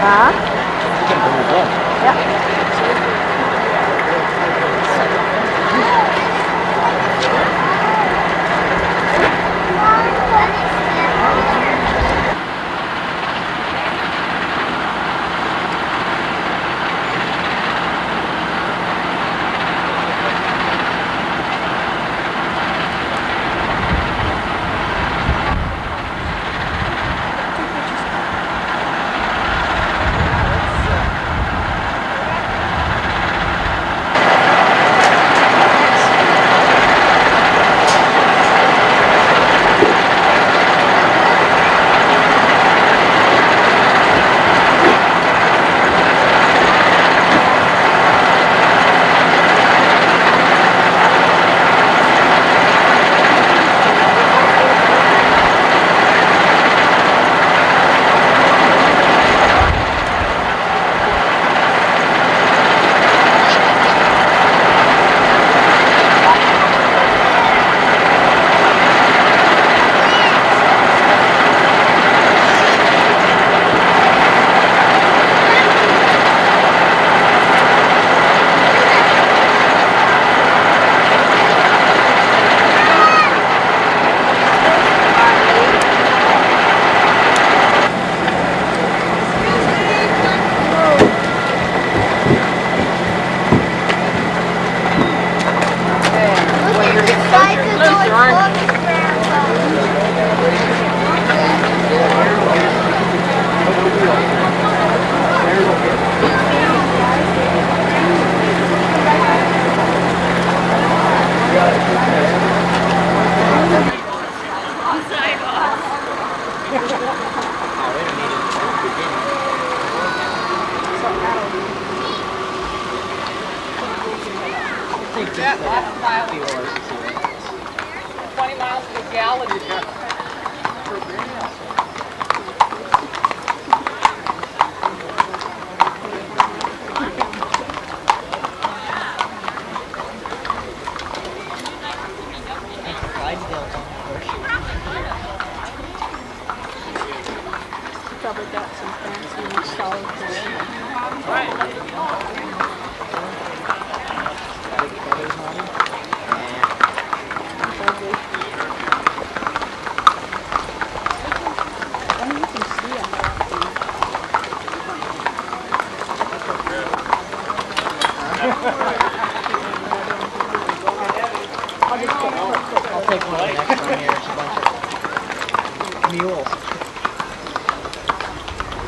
Ja. Ik heb hem wel. Ja. Yeah, 20 miles per gallon. Probably got some fancy solid food. Right. I'll take one of the next one here. It's a bunch of mules.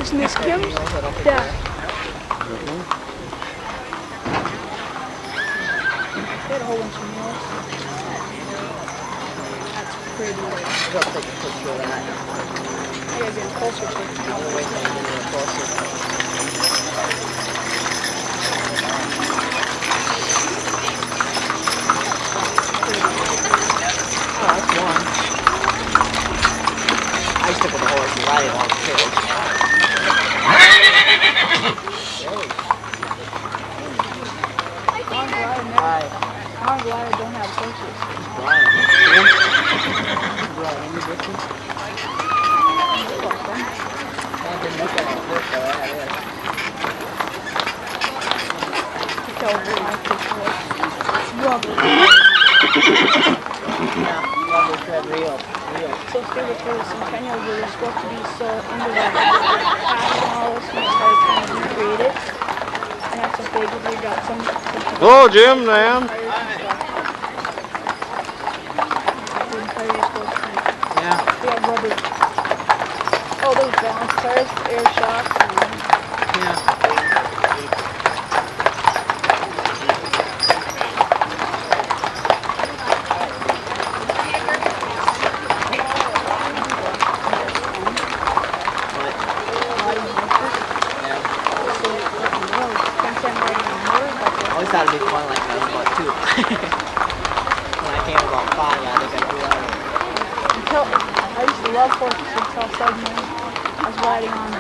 Isn't this Kim's? Yeah. They had a whole bunch of mules. That's pretty. I'll take a picture of that. I gotta get closer to it. I'll wait till you get a little closer. Oh, that's one. I used to put the horse and ride it on the carriage. I'm glad I don't have horses. So stupid for the centennial, we were supposed to be so into that past and all this, and we started trying to recreate it. And that's so big, we got some Hello, Jim, man. Yeah. We had rubber. Oh, those balance tires, air shocks. Yeah. I always thought it'd be fun like when I was about 2. When I came about 5, I think I grew out of it. I used to love horses until suddenly I was riding on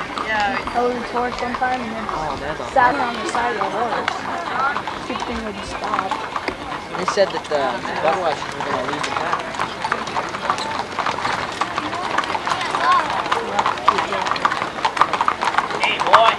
Ellen's horse one time and then sat on the side of the horse. Stupid thing wouldn't stop. They said that the Budweisers were going to leave the pack. Hey, boy.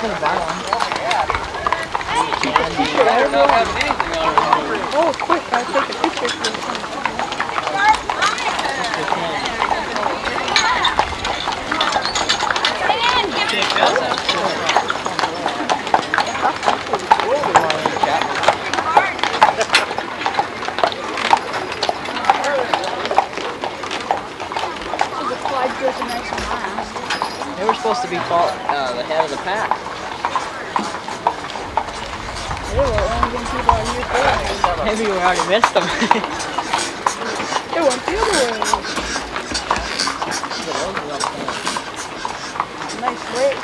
gonna buy one. Oh, quick, I'll take a picture for you. The flag goes nice and last. They were supposed to be the head of the pack. They were only getting people on year 4. Maybe we already missed them. It went the other way. Nice break.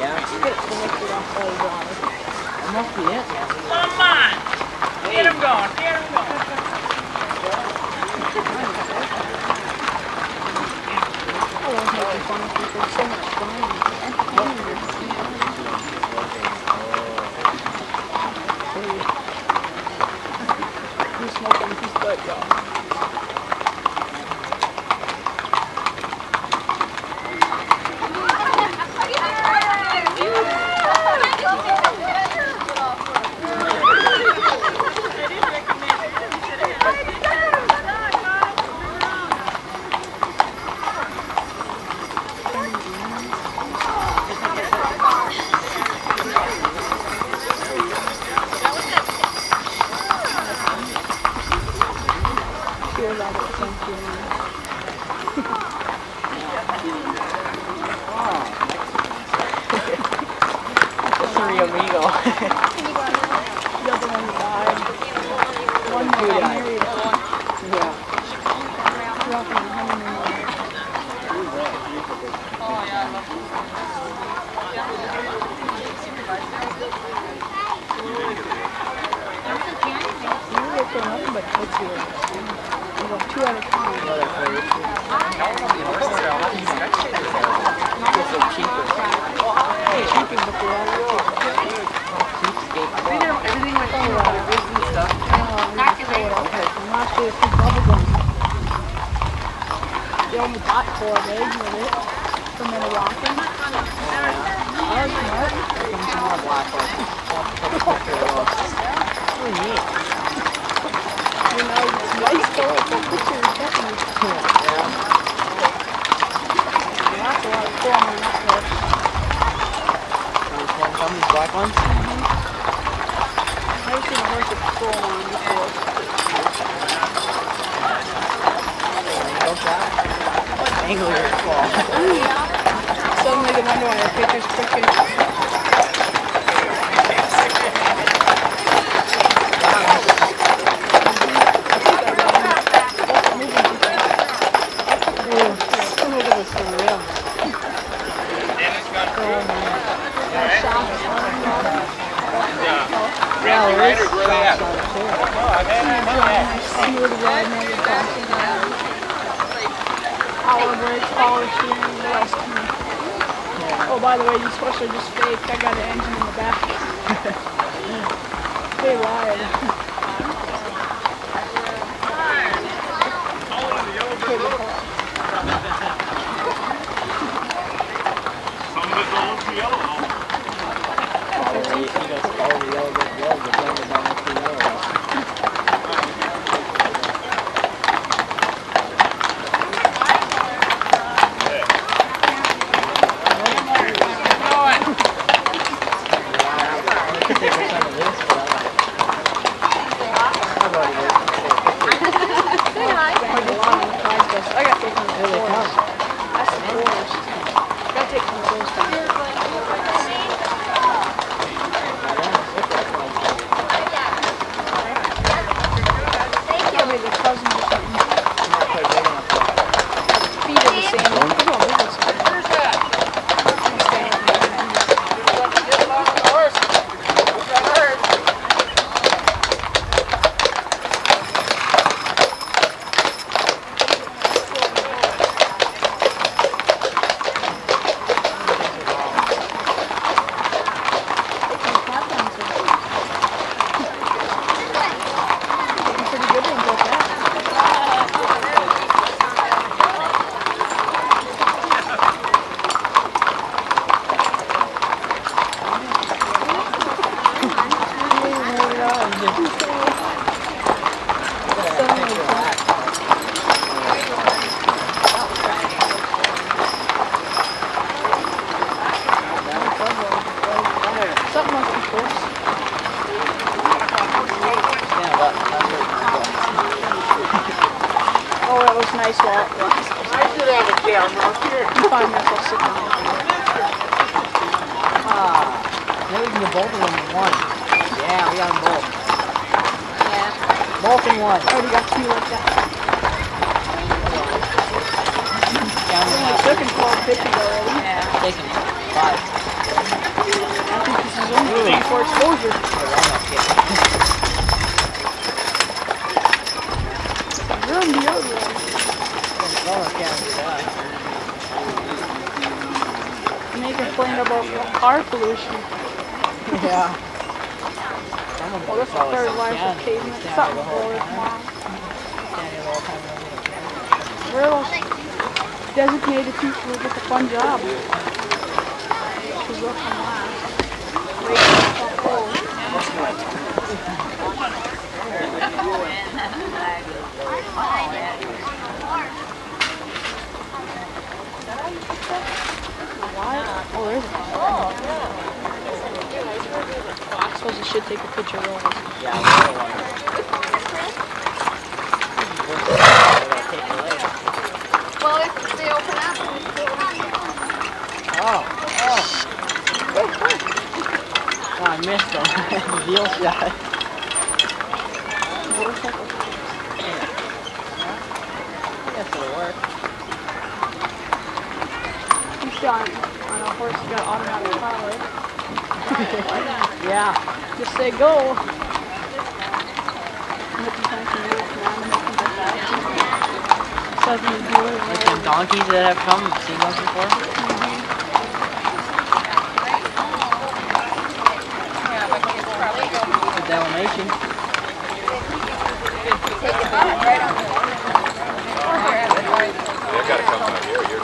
Yeah. Get it lifted off all the water. That must be it. Come on! Get him going, get him going. I love making fun of people. It's so much fun. He's smoking his butt, y'all. Cheers out of the same feeling. Three amigo. The other one died. One got married. Yeah. Dropping a honeymoon. You look for nothing but kids here. You got 2 at a time. Cheaping before all the Everything went through the ribs and stuff. last year, 2 bubblegum. They only bought 4 eggs with it from Minnewacan. I was smart. Some more black ones. Oh, neat. You know, it's nice though. It's a picture of definitely. Yeah. That's a lot of corn on that horse. Some of these black ones? I've seen a horse with full on before. Angle your claw. Suddenly the window on your picture's clicking. Oh, by the way, these horses are just fake. I got an engine in the back. They lied. Some of it don't look too yellow. He goes all the yellow, but the don't look too yellow. minutes, I'll sit down. Maybe we can get both of them in one. Yeah, we got them both. Yeah. Both in one. I already got 2 like that. Yeah, It only took him 12.50 already. Yeah. Taking 5. I think this is only 24 exposure. You're on the other one. Can't do that. And they complain about car pollution. Yeah. Well, that's the third life of pavement. Something for it tomorrow. Where are those designated people who get the fun job? Who's up on last? Wait, oh, there's a I suppose you should take a picture of those. Yeah, Well, if they open up, Oh, I missed them. Deal shot. Motorcycle. I guess it'll work. He's on a horse, you got automatic pilot. Yeah. Just say go. Making time to move, man, making the fast. Something to do it. Like the donkeys that have come, you've seen those before? The Dalmatian. They gotta come out here. You're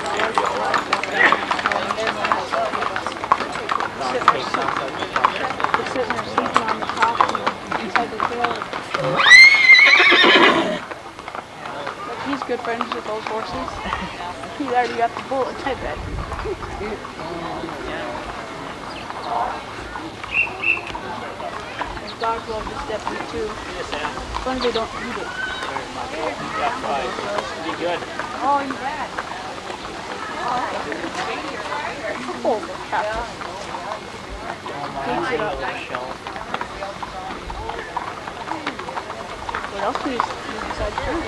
They're sitting there sleeping on the top inside the trailer. Like he's good friends with those horses. He's already got the bullets, I bet. Those dogs love to step in it too. As long as they don't eat it. Be good. Oh, you bad. Oh, crap. Cleans it up. What else do you do besides food?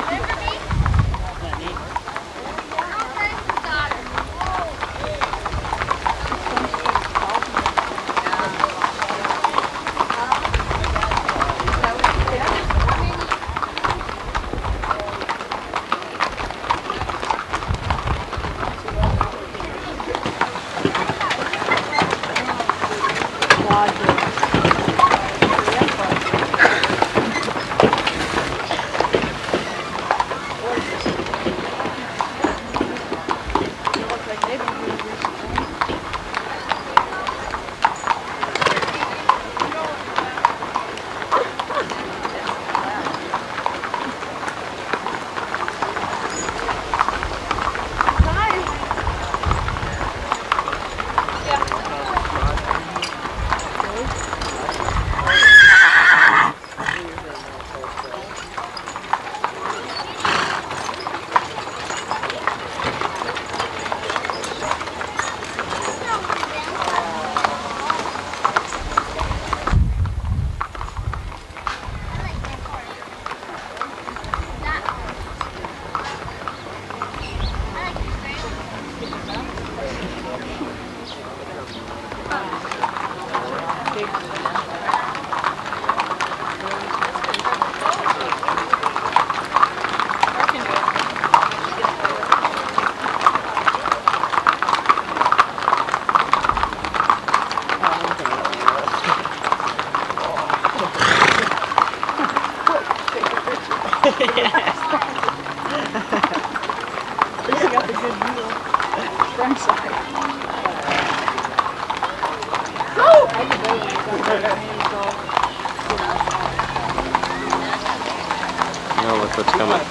No, look what's coming.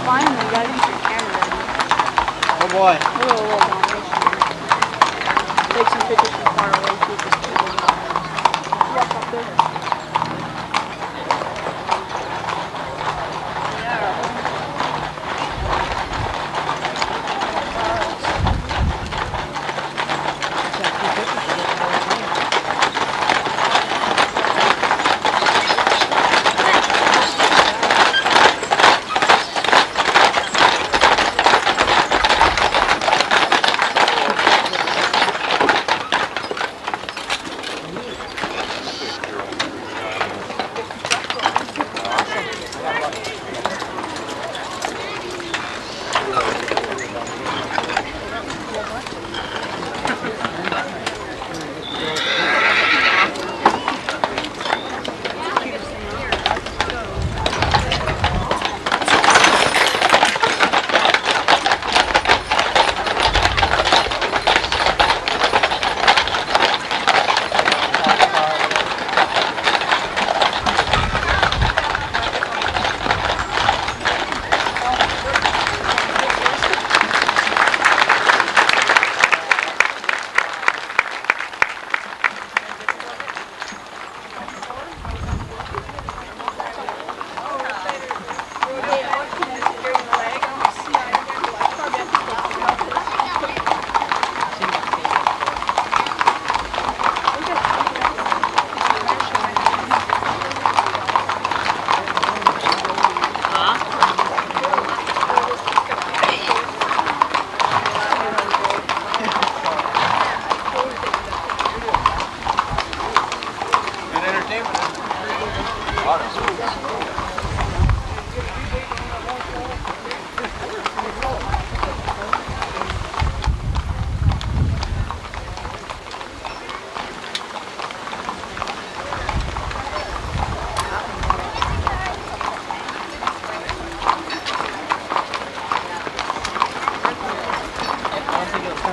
Finally, got into the camera. Oh boy. Whoa. Take some pictures from far away. See if it's cool. Walk up there.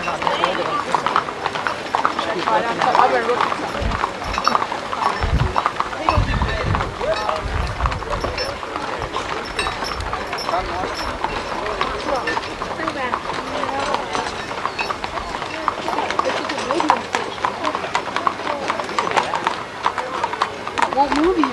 not this old of them. I better look at something. What movie?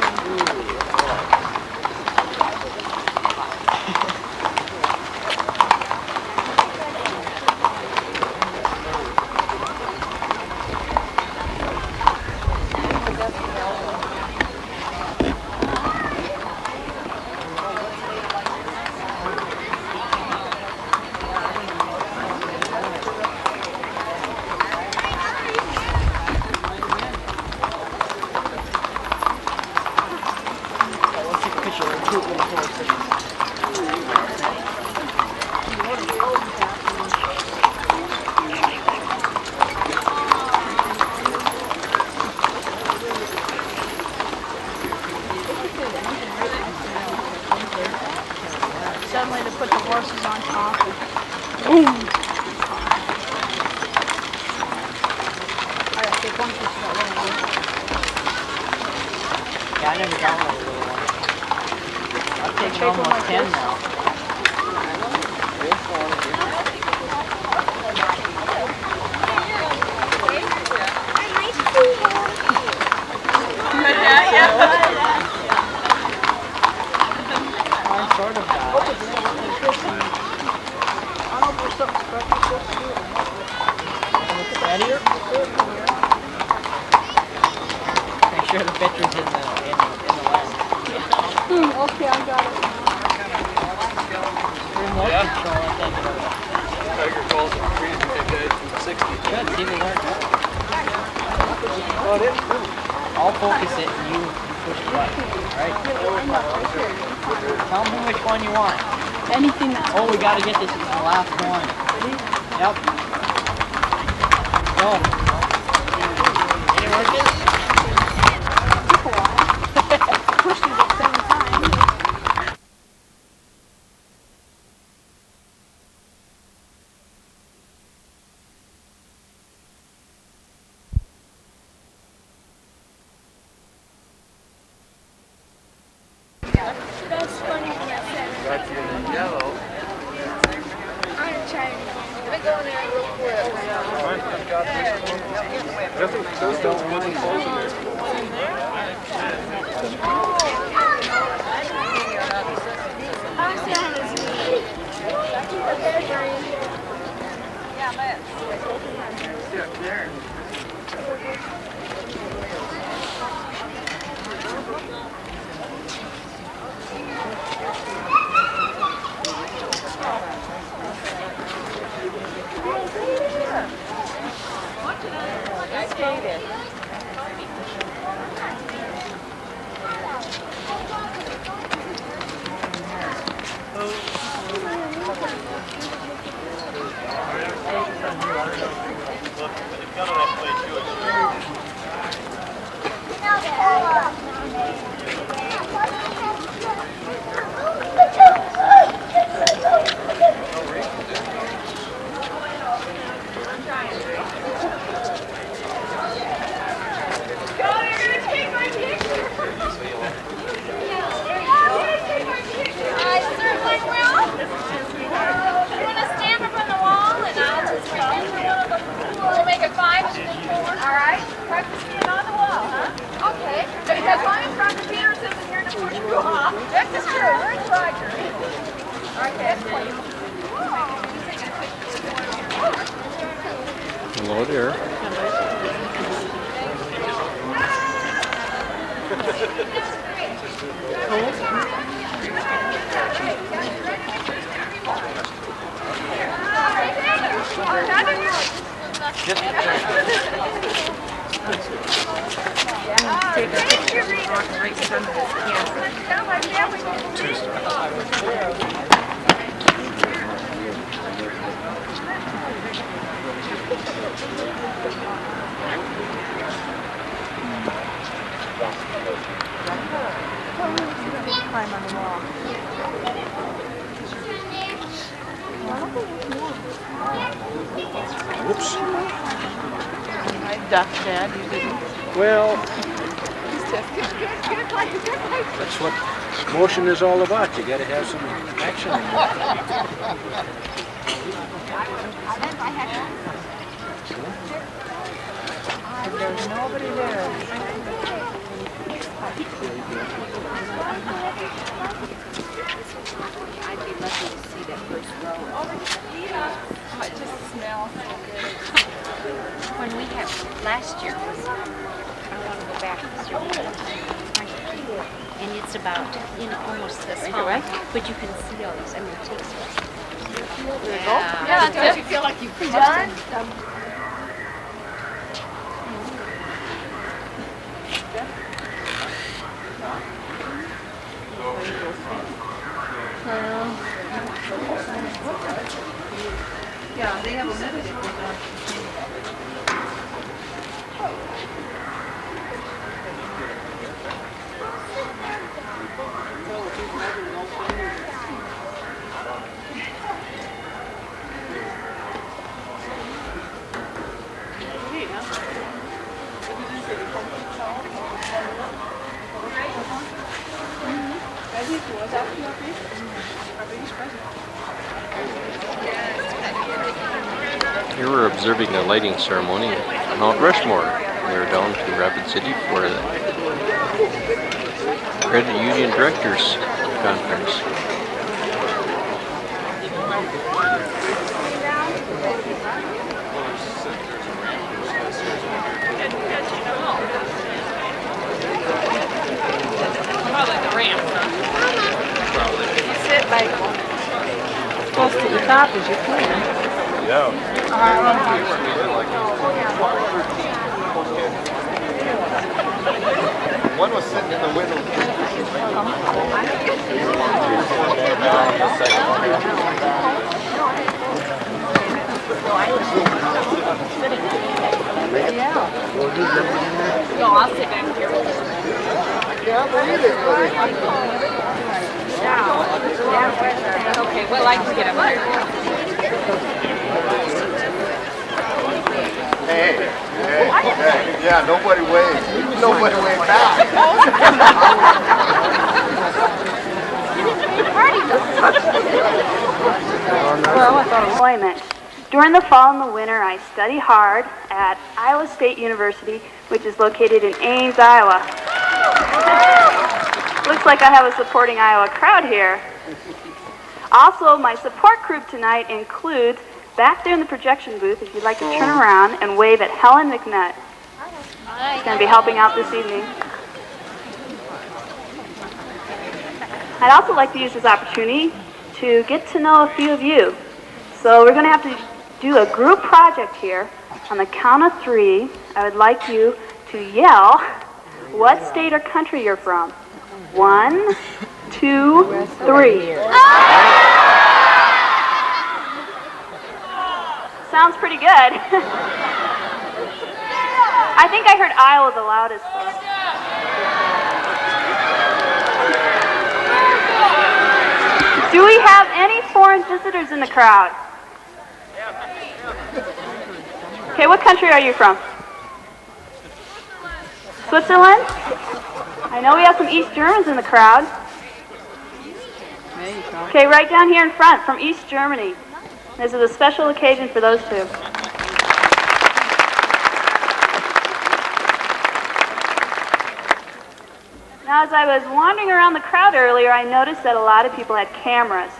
Suddenly to put the horses on top. Boom! Alright, take one piece of that little one. Yeah, I never got one of the little ones. I've taken almost 10 now. I sort of got it. I don't know if there's something special supposed to do. It's steadier. Make sure the picture's in the lens. Okay, I got it. Remote control, I think. Tiger calls it freezing that guy from 60. Good, see, we learned that. Oh, it is? I'll focus it and you push the button. Alright? Tell me which one you want. Anything that's Oh, we gotta get this as the last one. Yep. Go. Ain't it working? pushed it at the same time. That's funny when I said it. Got you in yellow. I'm gonna try it again. Let me go in there real quick. Those don't really close in there. Hello there. Climb on the wall. I don't think it's more. Whoops. I ducked, Dad. You didn't. Well, that's what motion is all about. You got to have some action in there. There's nobody there. I'd be lucky to see that first row. Oh, it just smells so good. When we have, last year was, I want to go back this year. And it's about, almost this high, but you can see all these, it takes Yeah, that's what you feel like you've done. Yeah, they have a minute. Here we're observing a lighting ceremony at Mount Rushmore. We were down to Rapid City for the Credit Union Directors Conference. Probably the ramp. You sit like close to the top as you can. Yeah. One was sitting in the window. No, I'll sit back here. Okay, well, I can get him there. Hey, yeah, nobody waves. Nobody waves back. Employment. During the fall and the winter, I study hard at Iowa State University, which is located in Ames, Iowa. Looks like I have a supporting Iowa crowd here. Also, my support group tonight includes, back there in the projection booth, if you'd like to turn around and wave at Helen McNutt. She's going to be helping out this evening. I'd also like to use this opportunity to get to know a few of you. So we're going to have to do a group project here. On the count of 3, I would like you to yell what state or country you're from. 1, 2, 3. Sounds pretty good. I think I heard Iowa the loudest though. Do we have any foreign visitors in the crowd? Okay, what country are you from? Switzerland? I know we have some East Germans in the crowd. Okay, right down here in front, from East Germany. This is a special occasion for those two. Now, as I was wandering around the crowd earlier, I noticed that a lot of people had cameras.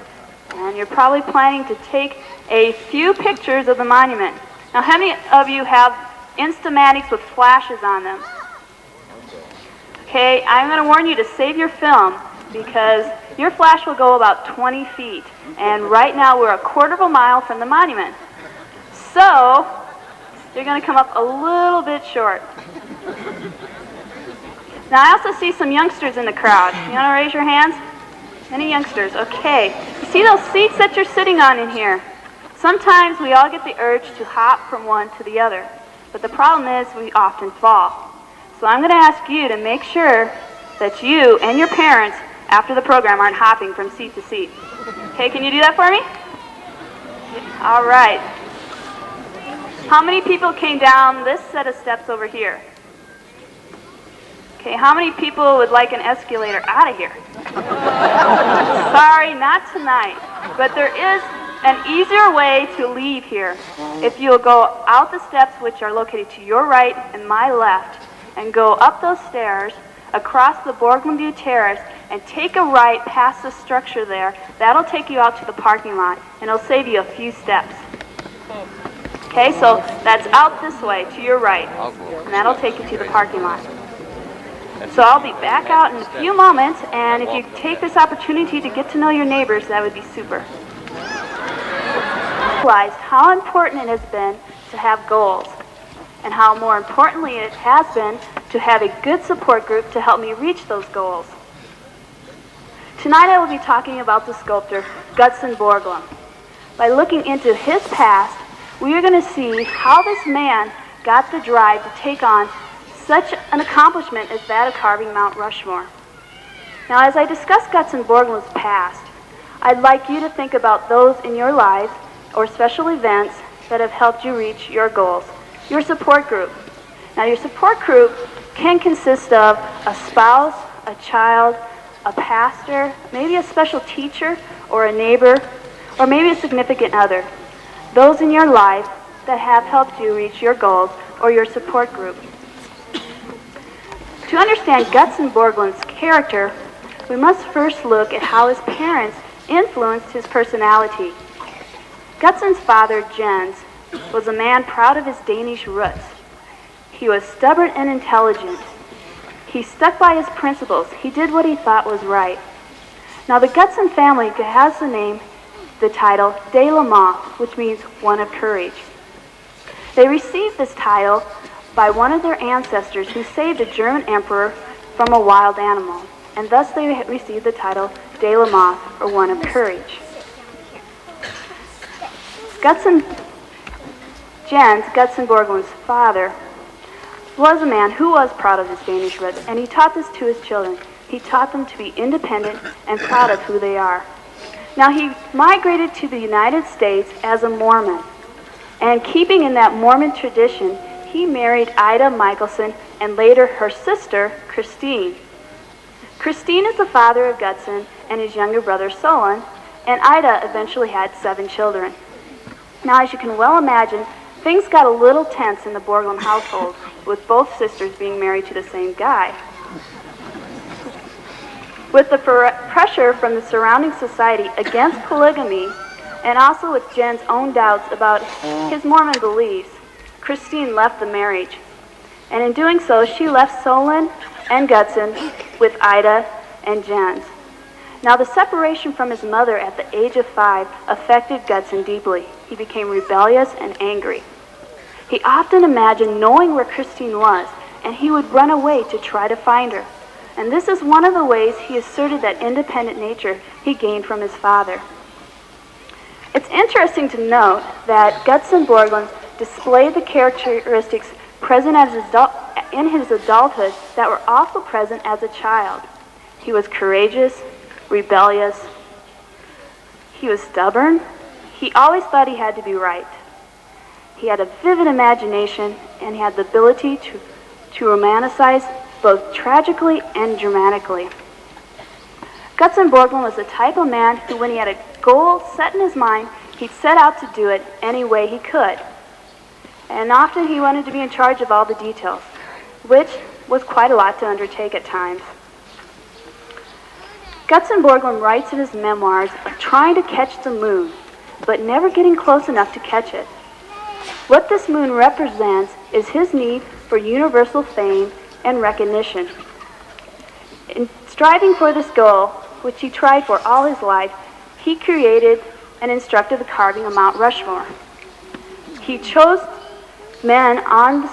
And you're probably planning to take a few pictures of the monument. Now, how many of you have Instamatics with flashes on them? Okay, I'm going to warn you to save your film because your flash will go about 20 feet. And right now we're a quarter of a mile from the monument. So, you're going to come up a little bit short. Now, I also see some youngsters in the crowd. You want to raise your hands? Any youngsters? Okay. You see those seats that you're sitting on in here? Sometimes we all get the urge to hop from one to the other. But the problem is we often fall. So I'm going to ask you to make sure that you and your parents, after the program, aren't hopping from seat to seat. Okay, can you do that for me? All right. How many people came down this set of steps over here? Okay, how many people would like an escalator out of here? Sorry, not tonight. But there is an easier way to leave here. If you'll go out the steps, which are located to your right and my left, and go up those stairs, across the Borglum View Terrace, and take a right past the structure there, that'll take you out to the parking lot, and it'll save you a few steps. Okay, so that's out this way, to your right, I'll go over and that'll take you to the parking lot. So I'll be back out in a few moments, and if you take this opportunity to get to know your neighbors, that would be super. Realized how important it has been to have goals, and how more importantly it has been to have a good support group to help me reach those goals. Tonight I will be talking about the sculptor Gutzon Borglum. By looking into his past, we are going to see how this man got the drive to take on such an accomplishment as that of carving Mount Rushmore. Now, as I discuss Gutzon Borglum's past, I'd like you to think about those in your lives or special events that have helped you reach your goals. Your support group. Now, your support group can consist of a spouse, a child, a pastor, maybe a special teacher or a neighbor, or maybe a significant other. Those in your life that have helped you reach your goals or your support group. To understand Gutzon Borglum's character, we must first look at how his parents influenced his personality. Gutzon's father, Jens, was a man proud of his Danish roots. He was stubborn and intelligent. He stuck by his principles. He did what he thought was right. Now, the Gutzon family has the title de la Moth, which means one of courage. They received this title by one of their ancestors who saved a German emperor from a wild animal, and thus they received the title de la Moth, or one of courage. Jens, Gutzon Borglum's father, was a man who was proud of his Danish roots, and he taught this to his children. He taught them to be independent and proud of who they are. Now, he migrated to the United States as a Mormon, and keeping in that Mormon tradition, he married Ida Michelson and later her sister, Christine. Christine is the father of Gutzon and his younger brother, Solon, and Ida eventually had 7 children. Now, as you can well imagine, things got a little tense in the Borglum household, with both sisters being married to the same guy. With the pressure from the surrounding society against polygamy, and also with Jen's own doubts about his Mormon beliefs, Christine left the marriage. And in doing so, she left Solon and Gutzon with Ida and Jens. Now, the separation from his mother at the age of 5 affected Gutzon deeply. He became rebellious and angry. He often imagined knowing where Christine was, and he would run away to try to find her. And this is one of the ways he asserted that independent nature he gained from his father. It's interesting to note that Gutzon Borglum displayed the characteristics present in his adulthood that were also present as a child. He was courageous, rebellious, he was stubborn, he always thought he had to be right. He had a vivid imagination, and he had the ability to romanticize both tragically and dramatically. Gutzon Borglum was the type of man who, when he had a goal set in his mind, he'd set out to do it any way he could. And often he wanted to be in charge of all the details, which was quite a lot to undertake at times. Gutzon Borglum writes in his memoirs of trying to catch the moon, but never getting close enough to catch it. What this moon represents is his need for universal fame and recognition. In striving for this goal, which he tried for all his life, he created and instructed the carving of Mount Rushmore. He chose men on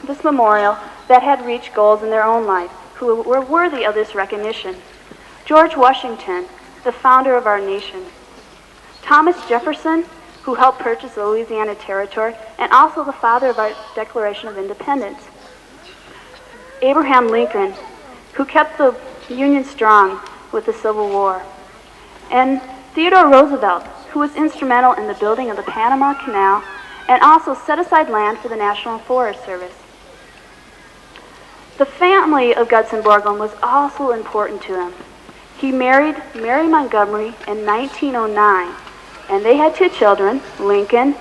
this memorial that had reached goals in their own life, who were worthy of this recognition. George Washington, the founder of our nation. Thomas Jefferson, who helped purchase the Louisiana Territory, and also the father of our Declaration of Independence. Abraham Lincoln, who kept the Union strong with the Civil War. And Theodore Roosevelt, who was instrumental in the building of the Panama Canal and also set aside land for the National Forest Service. The family of Gutzon Borglum was also important to him. He married Mary Montgomery in 1909, and they had 2 children, Lincoln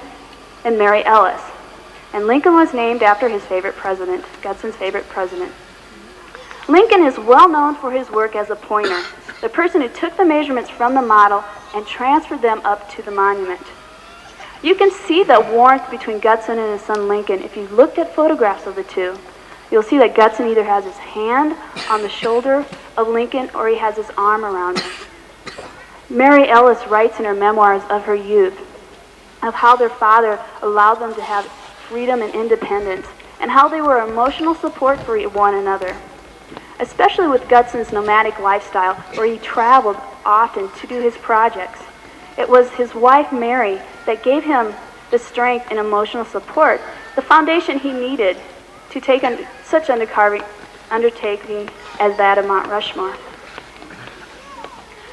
and Mary Ellis. And Lincoln was named after his favorite president, Gutzon's favorite president. Lincoln is well known for his work as a pointer, the person who took the measurements from the model and transferred them up to the monument. You can see the warmth between Gutzon and his son Lincoln if you looked at photographs of the two. You'll see that Gutzon either has his hand on the shoulder of Lincoln or he has his arm around him. Mary Ellis writes in her memoirs of her youth, of how their father allowed them to have freedom and independence, and how they were emotional support for one another. Especially with Gutzon's nomadic lifestyle, where he traveled often to do his projects. It was his wife, Mary, that gave him the strength and emotional support, the foundation he needed to take on such undertaking as that of Mount Rushmore.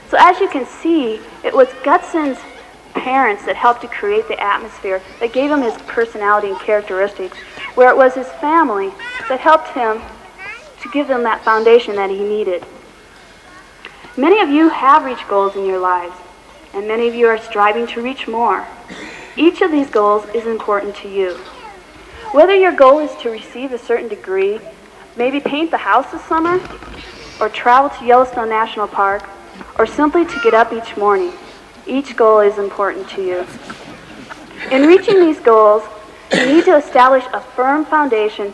So as you can see, it was Gutzon's parents that helped to create the atmosphere, that gave him his personality and characteristics, where it was his family that helped him to give him that foundation that he needed. Many of you have reached goals in your lives, and many of you are striving to reach more. Each of these goals is important to you. Whether your goal is to receive a certain degree, maybe paint the house this summer, or travel to Yellowstone National Park, or simply to get up each morning, each goal is important to you. In reaching these goals, you need to establish a firm foundation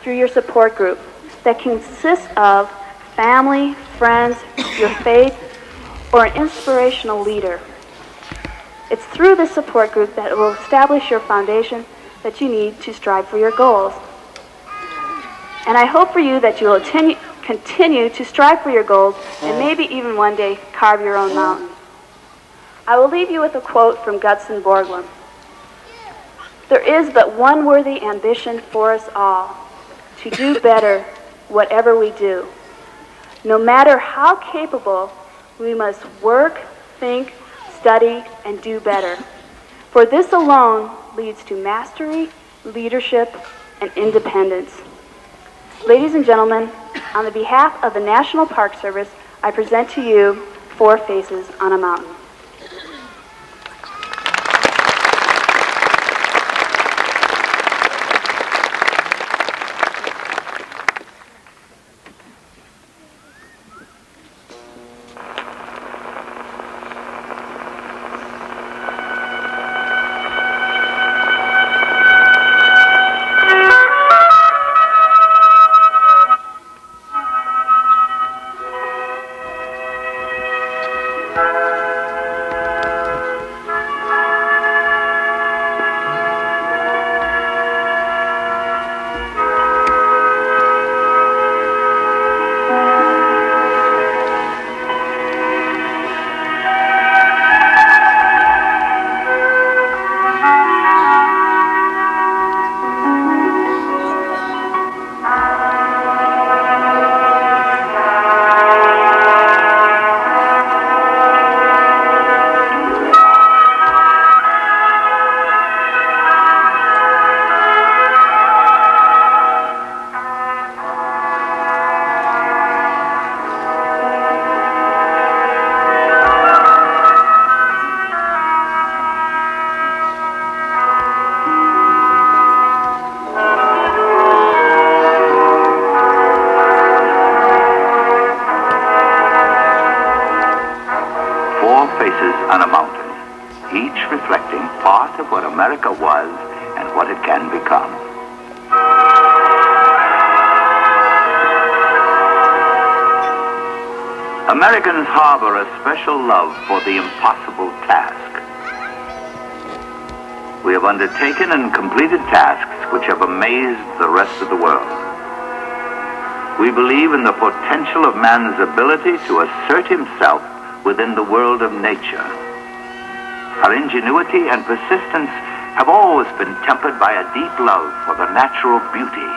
through your support group that consists of family, friends, your faith, or an inspirational leader. It's through this support group that it will establish your foundation that you need to strive for your goals. And I hope for you that you will continue to strive for your goals and maybe even one day carve your own mountain. I will leave you with a quote from Gutzon Borglum. There is but one worthy ambition for us all, to do better whatever we do. No matter how capable, we must work, think, study, and do better. For this alone leads to mastery, leadership, and independence. Ladies and gentlemen, on the behalf of the National Park Service, I present to you 4 Faces on a Mountain. On a mountain, each reflecting part of what America was and what it can become. Americans harbor a special love for the impossible task. We have undertaken and completed tasks which have amazed the rest of the world. We believe in the potential of man's ability to assert himself within the world of nature. Our ingenuity and persistence have always been tempered by a deep love for the natural beauty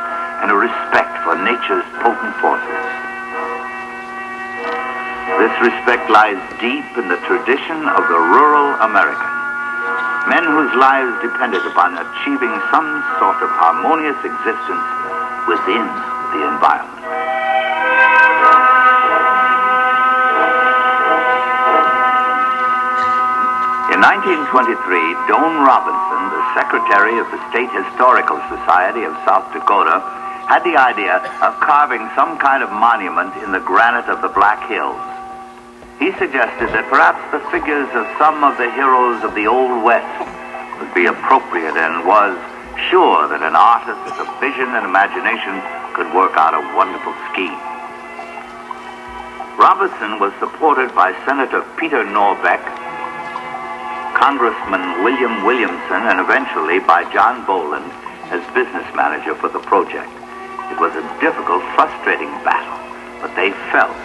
and a respect for nature's potent forces. This respect lies deep in the tradition of the rural American, Men whose lives depended upon achieving some sort of harmonious existence within the environment. In 1923, Doane Robinson, the secretary of the State Historical Society of South Dakota, had the idea of carving some kind of monument in the granite of the Black Hills. He suggested that perhaps the figures of some of the heroes of the Old West would be appropriate, and was sure that an artist of vision and imagination could work out a wonderful scheme. Robinson was supported by Senator Peter Norbeck, Congressman William Williamson, and eventually by John Boland as business manager for the project. It was a difficult, frustrating battle, but they felt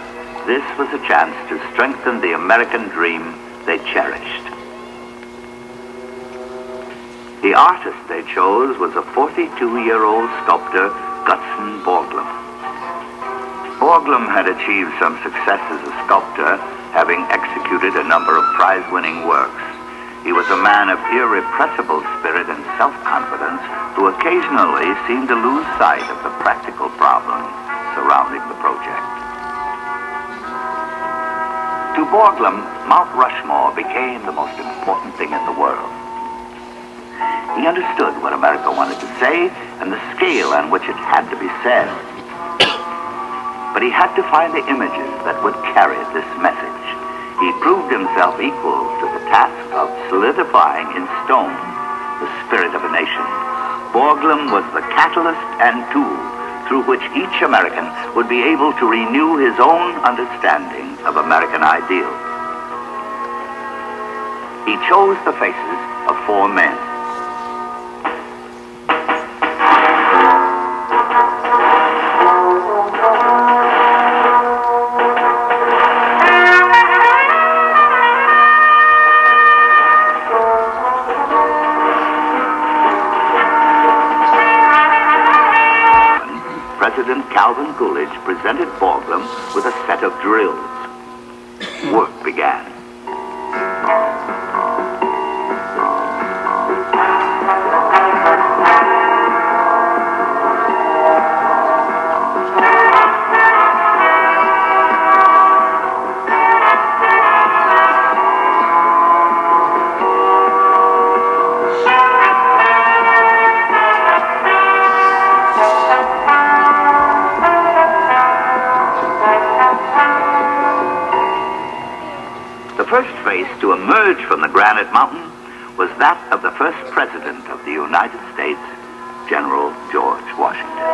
this was a chance to strengthen the American dream they cherished. The artist they chose was a 42-year-old sculptor, Gutzon Borglum. Borglum had achieved some success as a sculptor, having executed a number of prize-winning works. He was a man of irrepressible spirit and self-confidence who occasionally seemed to lose sight of the practical problems surrounding the project. To Borglum, Mount Rushmore became the most important thing in the world. He understood what America wanted to say and the scale on which it had to be said. But he had to find the images that would carry this message. He proved himself equal to the task of solidifying in stone the spirit of a nation. Borglum was the catalyst and tool through which each American would be able to renew his own understanding of American ideals. He chose the faces of 4 men. President Calvin Coolidge presented Borglum with a set of drills. Work began. The first face to emerge from the granite mountain was that of the first president of the United States, General George Washington.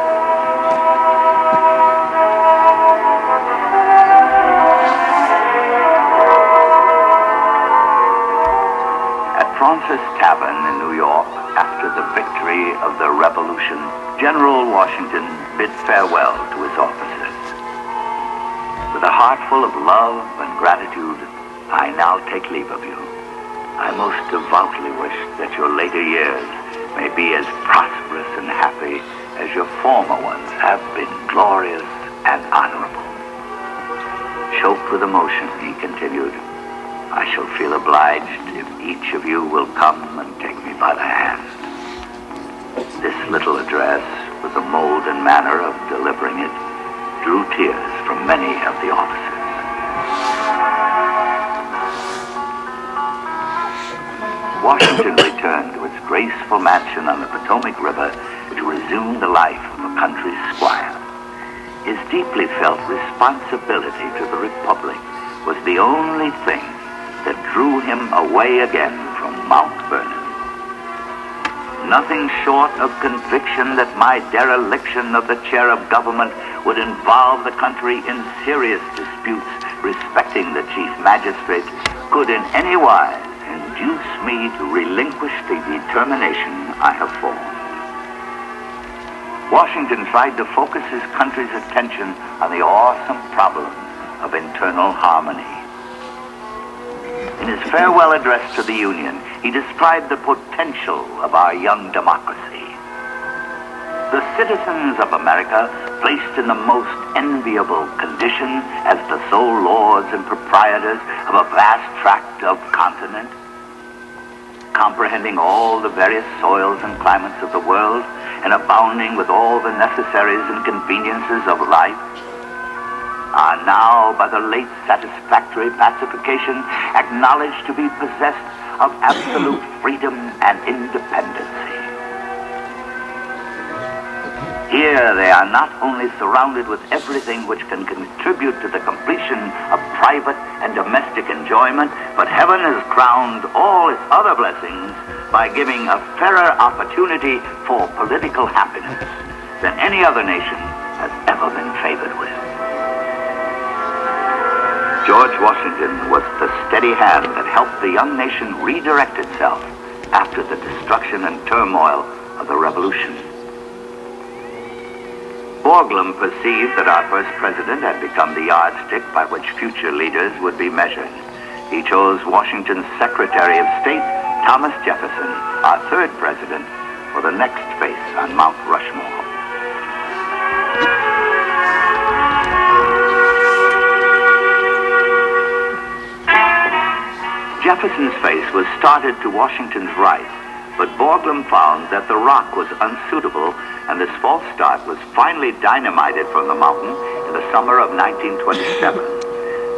At Fraunces Tavern in New York, after the victory of the Revolution, General Washington bid farewell to his officers. With a heart full of love and gratitude, I now take leave of you. I most devoutly wish that your later years may be as prosperous and happy as your former ones have been glorious and honorable. Choked with emotion, he continued, I shall feel obliged if each of you will come and take me by the hand. This little address, with the mold and manner of delivering it, drew tears from many of the officers. Washington returned to its graceful mansion on the Potomac River to resume the life of a country squire. His deeply felt responsibility to the Republic was the only thing that drew him away again from Mount Vernon. Nothing short of conviction that my dereliction of the chair of government would involve the country in serious disputes respecting the chief magistrate could in any wise induce me to relinquish the determination I have formed. Washington tried to focus his country's attention on the awesome problem of internal harmony. In his farewell address to the Union, he described the potential of our young democracy. The citizens of America, placed in the most enviable condition as the sole lords and proprietors of a vast tract of continent, comprehending all the various soils and climates of the world, and abounding with all the necessaries and conveniences of life, are now, by the late satisfactory pacification, acknowledged to be possessed of absolute freedom and independency. Here they are not only surrounded with everything which can contribute to the completion of private and domestic enjoyment, but heaven has crowned all its other blessings by giving a fairer opportunity for political happiness than any other nation has ever been favored with. George Washington was the steady hand that helped the young nation redirect itself after the destruction and turmoil of the Revolution. Borglum perceived that our first president had become the yardstick by which future leaders would be measured. He chose Washington's Secretary of State, Thomas Jefferson, our third president, for the next face on Mount Rushmore. Jefferson's face was started to Washington's right, but Borglum found that the rock was unsuitable, and this false start was finally dynamited from the mountain in the summer of 1927.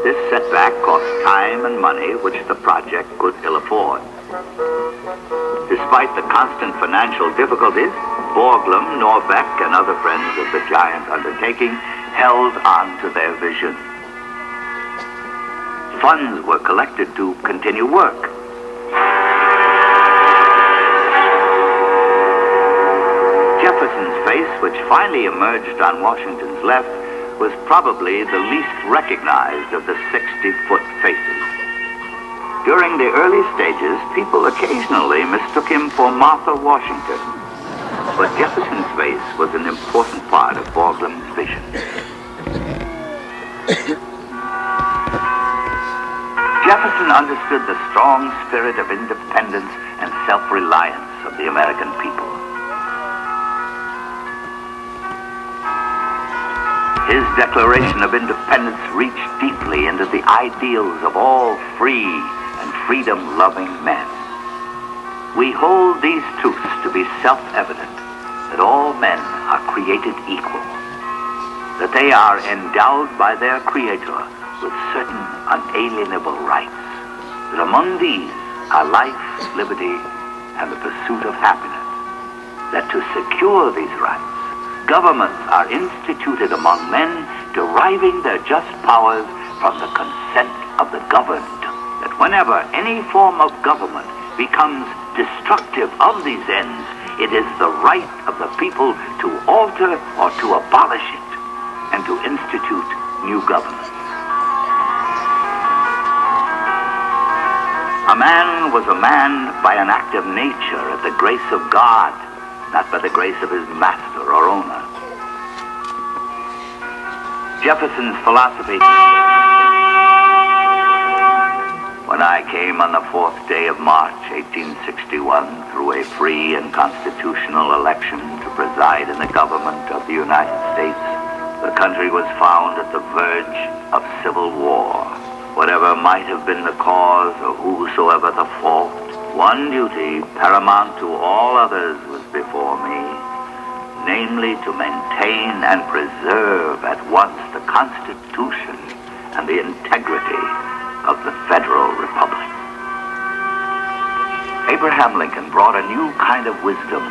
This setback cost time and money which the project could ill afford. Despite the constant financial difficulties, Borglum, Norbeck, and other friends of the giant undertaking held on to their vision. Funds were collected to continue work. Jefferson's face, which finally emerged on Washington's left, was probably the least recognized of the 60-foot faces. During the early stages, people occasionally mistook him for Martha Washington, but Jefferson's face was an important part of Borglum's vision. Jefferson understood the strong spirit of independence and self-reliance of the American people. His Declaration of Independence reached deeply into the ideals of all free and freedom-loving men. We hold these truths to be self-evident, that all men are created equal, that they are endowed by their Creator with certain unalienable rights, that among these are life, liberty, and the pursuit of happiness, that to secure these rights, governments are instituted among men deriving their just powers from the consent of the governed, that whenever any form of government becomes destructive of these ends, it is the right of the people to alter or to abolish it and to institute new governments. A man was a man by an act of nature at the grace of God, not by the grace of his master or owner. Jefferson's philosophy. When I came on the 4th day of March, 1861, through a free and constitutional election to preside in the government of the United States, the country was found at the verge of civil war. Whatever might have been the cause or whosoever the fault, one duty paramount to all others was before me, namely to maintain and preserve at once the Constitution and the integrity of the Federal Republic. Abraham Lincoln brought a new kind of wisdom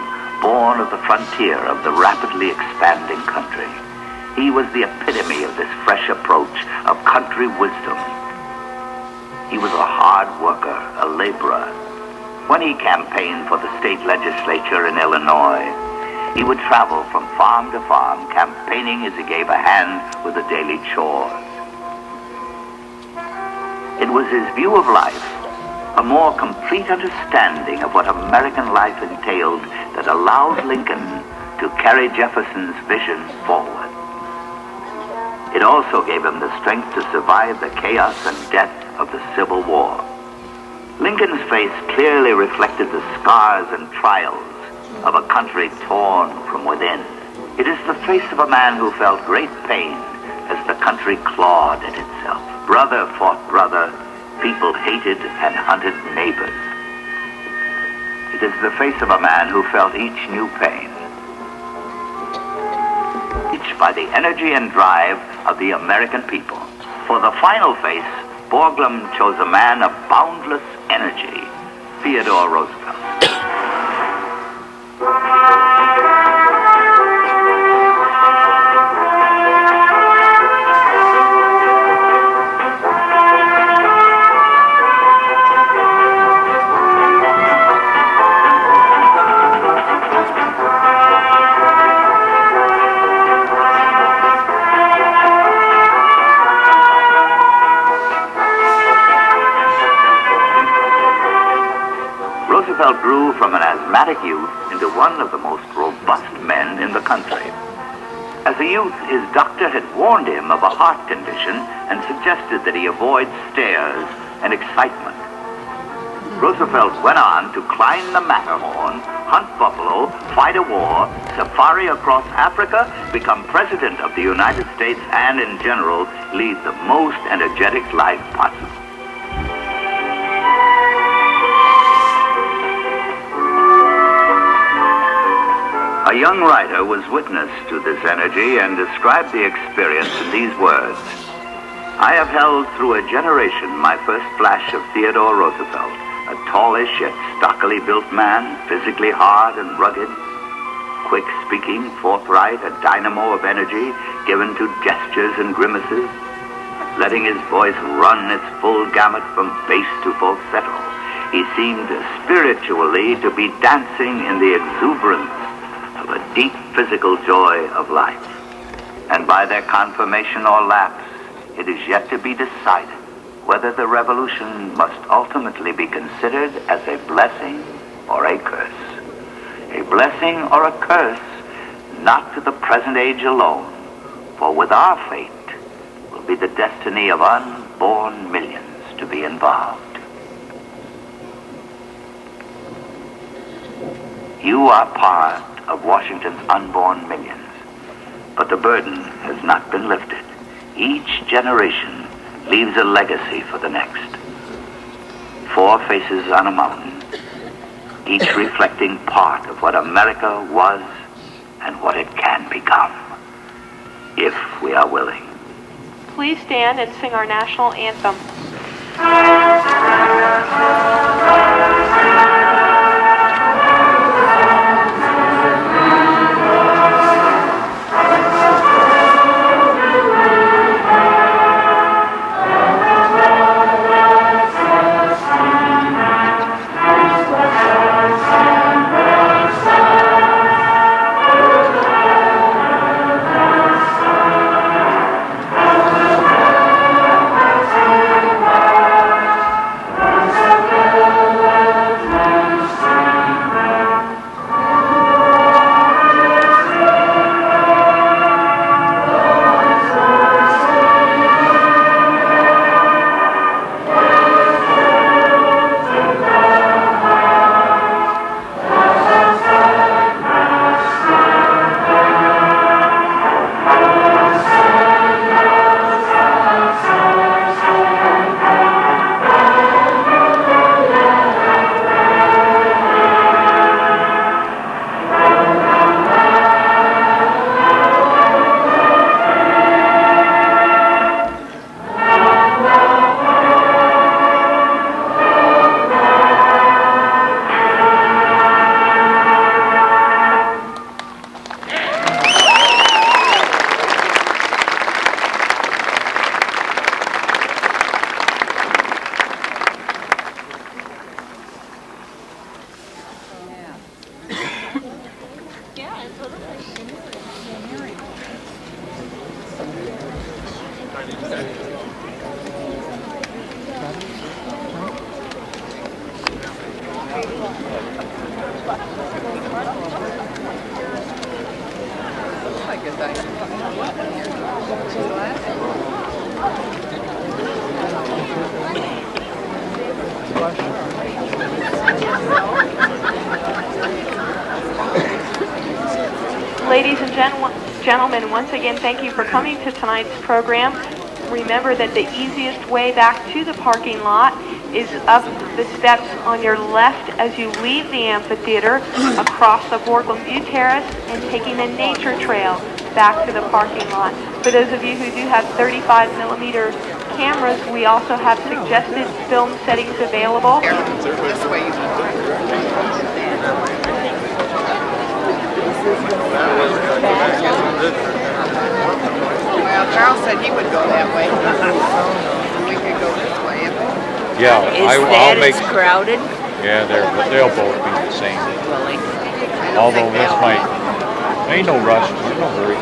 born of the frontier of the rapidly expanding country. He was the epitome of this fresh approach of country wisdom. He was a hard worker, a laborer. When he campaigned for the state legislature in Illinois, he would travel from farm to farm, campaigning as he gave a hand with the daily chores. It was his view of life, a more complete understanding of what American life entailed, that allowed Lincoln to carry Jefferson's vision forward. It also gave him the strength to survive the chaos and death of the Civil War. Lincoln's face clearly reflected the scars and trials of a country torn from within. It is the face of a man who felt great pain as the country clawed at itself. Brother fought brother, people hated and hunted neighbors. It is the face of a man who felt each new pain. Each by the energy and drive of the American people. For the final face, Borglum chose a man of boundless energy, Theodore Roosevelt. Roosevelt grew from an asthmatic youth into one of the most robust men in the country. As a youth, his doctor had warned him of a heart condition and suggested that he avoid stairs and excitement. Roosevelt went on to climb the Matterhorn, hunt buffalo, fight a war, safari across Africa, become president of the United States, and in general, lead the most energetic life possible. A young writer was witness to this energy and described the experience in these words. I have held through a generation my first flash of Theodore Roosevelt, a tallish yet stockily built man, physically hard and rugged, quick-speaking, forthright, a dynamo of energy given to gestures and grimaces, letting his voice run its full gamut from bass to falsetto. He seemed spiritually to be dancing in the exuberance of a deep physical joy of life. And by their confirmation or lapse, it is yet to be decided whether the revolution must ultimately be considered as a blessing or a curse. A blessing or a curse, not to the present age alone, for with our fate will be the destiny of unborn millions to be involved. You are part of Washington's unborn millions, but the burden has not been lifted. Each generation leaves a legacy for the next. 4 faces on a mountain, each reflecting part of what America was and what it can become, if we are willing. Please stand and sing our national anthem. Ladies and gentlemen, once again, thank you for coming to tonight's program. Remember that the easiest way back to the parking lot is up the steps on your left as you leave the amphitheater, across the Borglum View Terrace, and taking the nature trail back to the parking lot. For those of you who do have 35mm cameras, we also have suggested film settings available. Well, Charles said he would go that way. We could go this way. Yeah, I'll make. crowded? Yeah, but they'll both be the same. Although this might, ain't no rush, ain't no hurry.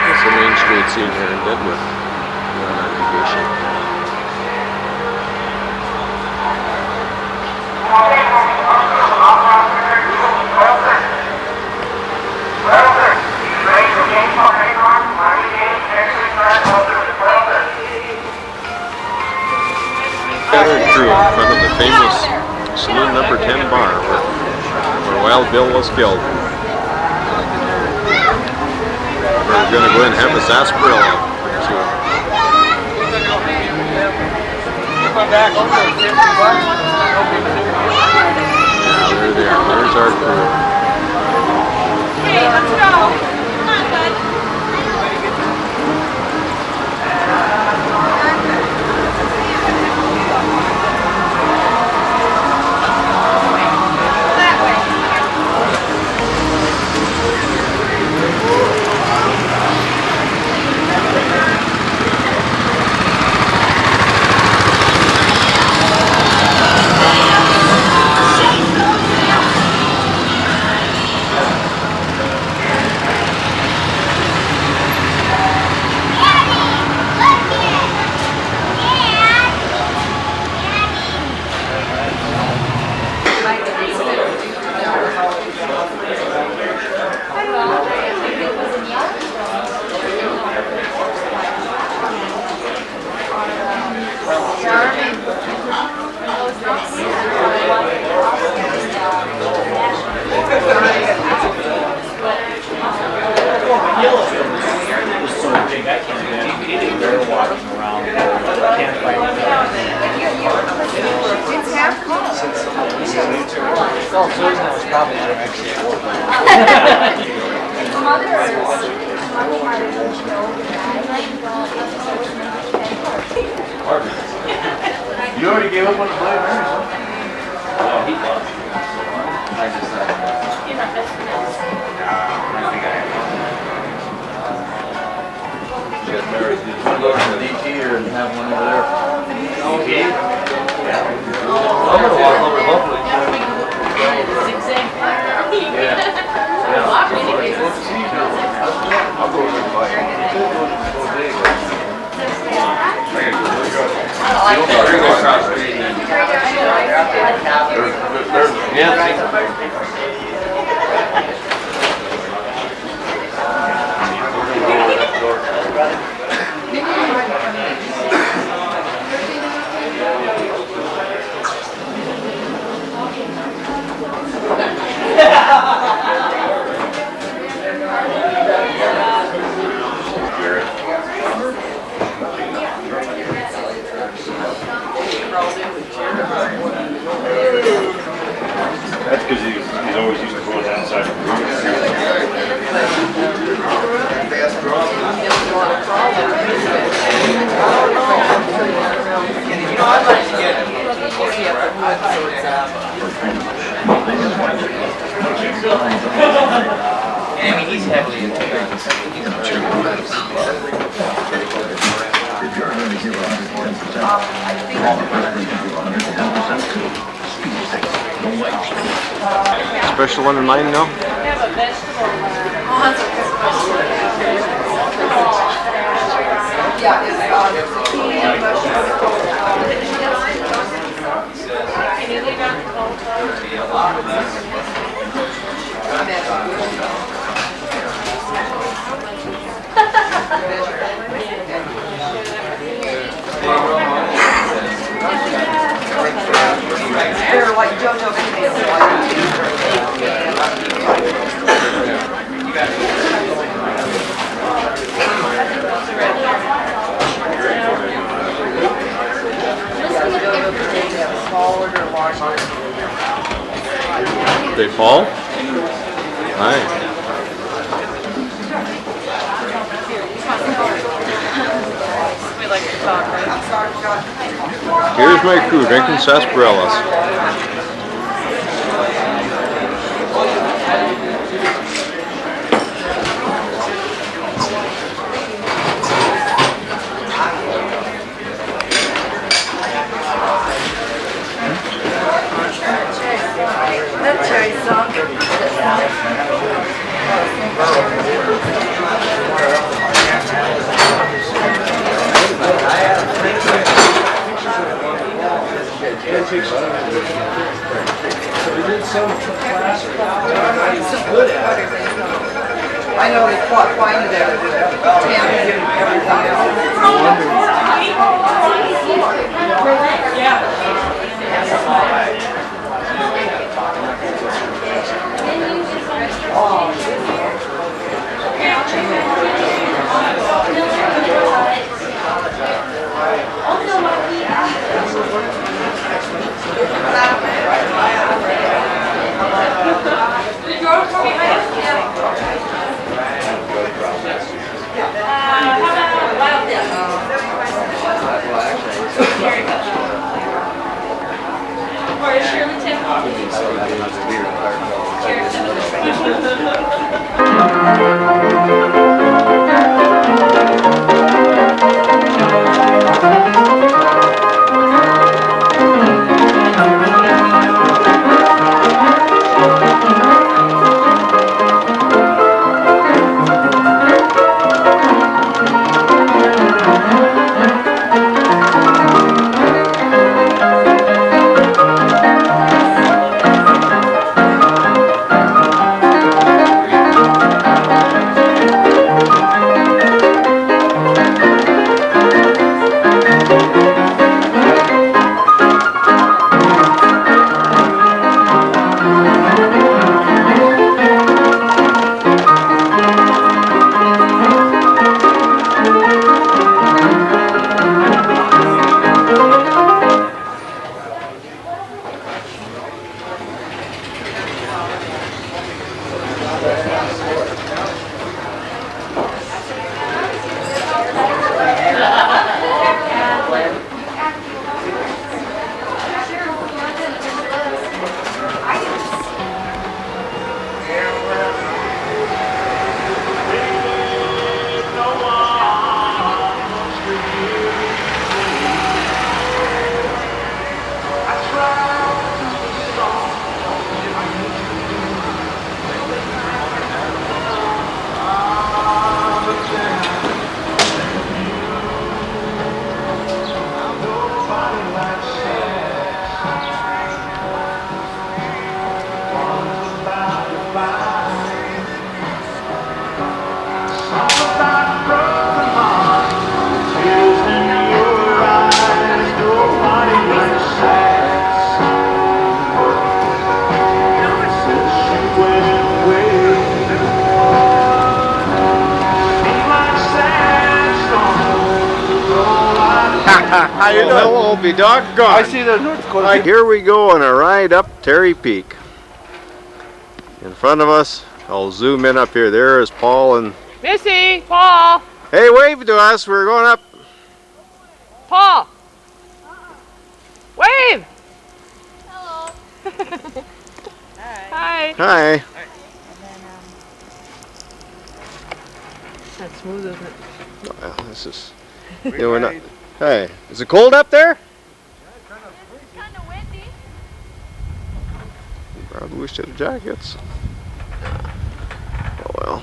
It's a Main Street scene here in Deadwood. We're on vacation. Gathered crew in front of the famous Saloon Number 10 bar where Wild Bill was killed. We're going to go in and have a sarsaparilla soon. Yeah, there they are. There's our crew. Hey, let's go. Come on, bud. Well, Susan was probably there actually. You already gave up on the play, right? Oh, he lost. I just Get married. Did you go to the DT or have one over there? Okay. I'm gonna walk over to Hopefully. I'll go over and buy it. We're going across the street then. That's because he's always used to going outside the room. I'd like to get see up the wood so it's I mean he's heavily into things. Special one in mind now? Can you leave out the They fall? Hi. Here's my crew drinking sarsaparillas. I know they fought fine there. Tammy and everything else. How you doing? Hello, be doggone. I see the North Dakota. Here we go on a ride up Terry Peak. In front of us, I'll zoom in up here. There is Paul and... Missy, Paul, Hey, wave to us. We're going up. Paul, wave. Hello. Hi. Hi. That's smooth, isn't it? Well, this is... Yeah, we're not... Hey, is it cold up there? It's kind of windy. Probably wish you had jackets. Oh well.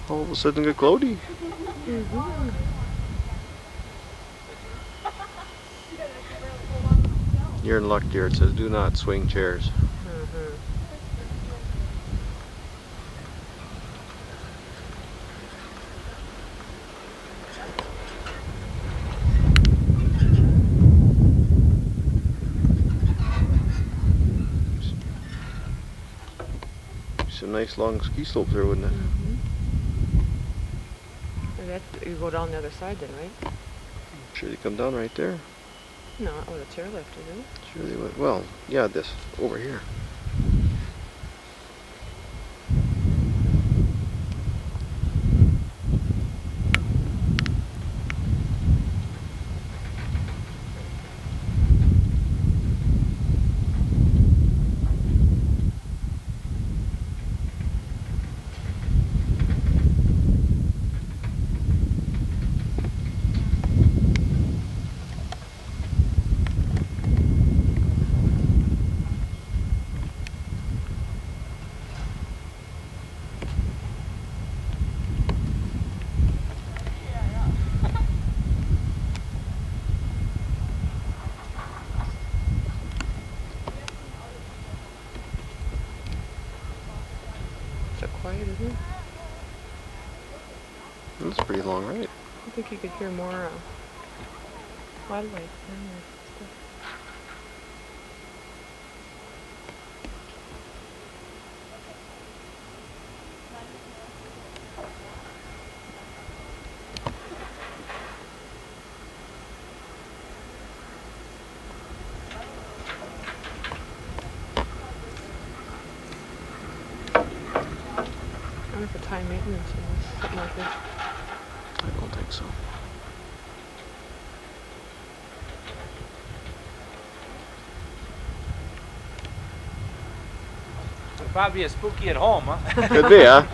All of a sudden get cloudy. You're in luck, dear. It says do not swing chairs. nice long ski slopes there, wouldn't it? You go down the other side then, right? I'm sure they come down right there. No, oh, the chairlift, isn't it? Sure they would. Well, yeah, this over here. So quiet, isn't it? That's a pretty long ride. I think you could hear more wildlife down there. I wonder if it's high maintenance or something like this. I don't think so. It'll probably be a spooky at home, huh? Could be, huh?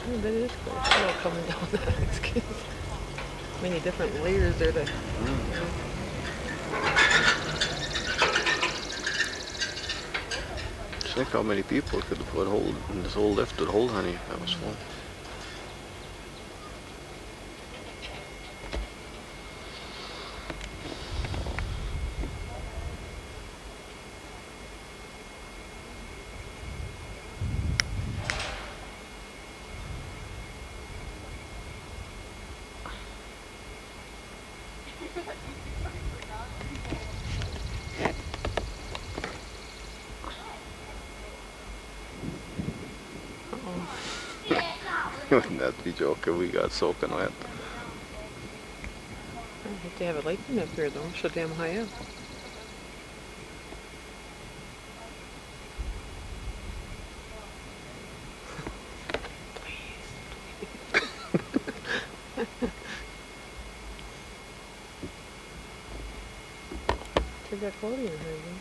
Oh, that is quite slow coming down that. Many different layers there to. Just think how many people could put hold in this whole lift would hold, honey, if that was full. Uh-oh. Wouldn't that be joking? We got soaking wet. If they have a light up here though, so damn high up. Take that quality in her again.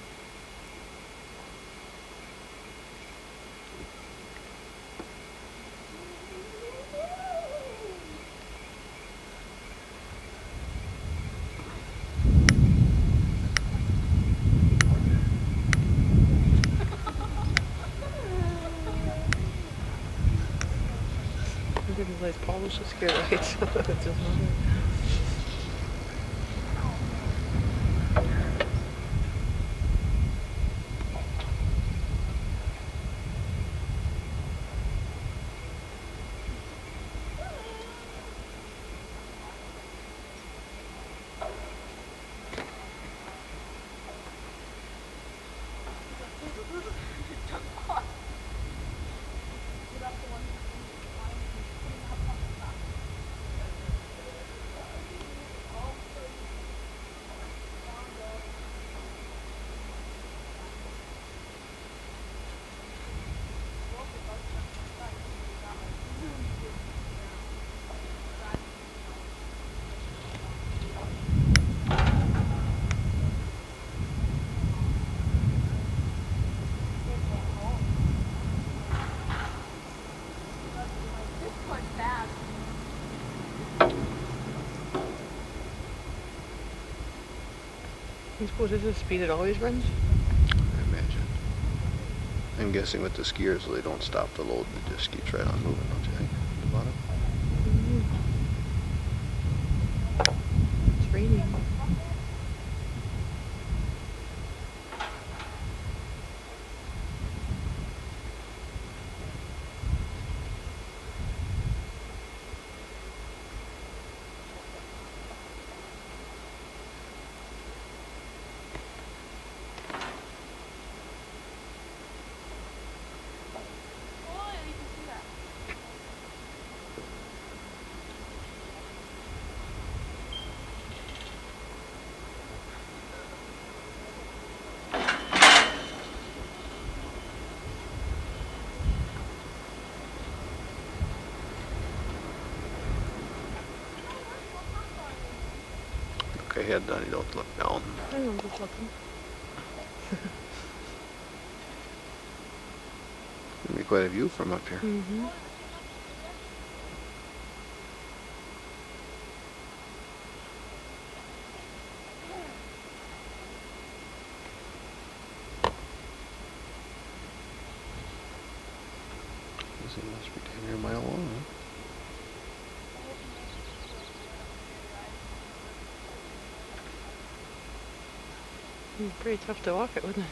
I didn't realize Paul was so scared of heights. It's his mother. I suppose this is the speed it always runs? I imagine. I'm guessing with the skiers, so they don't stop the load, it just keeps right on moving, don't you think? At the bottom? It's raining. Look ahead, Donnie, don't look down. I know, I'm just looking. There'll be quite a view from up here. Mm-hmm. This thing must be damn near a mile long, huh? Pretty tough to walk it, wouldn't it?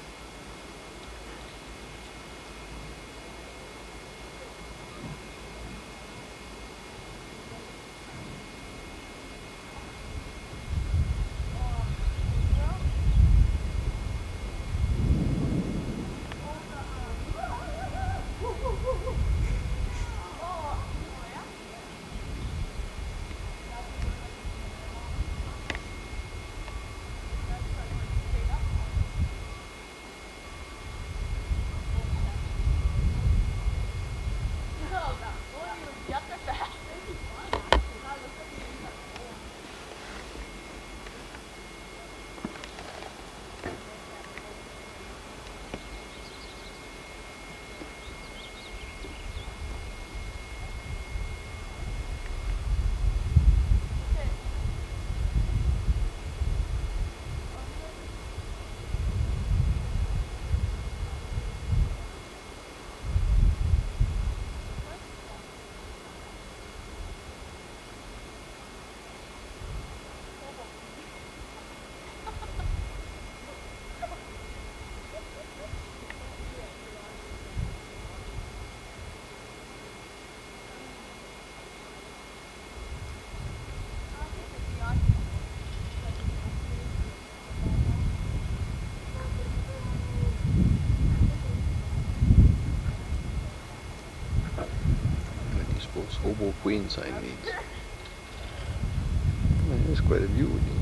What do you suppose Hobo Queen sign means? There's quite a view, wouldn't you?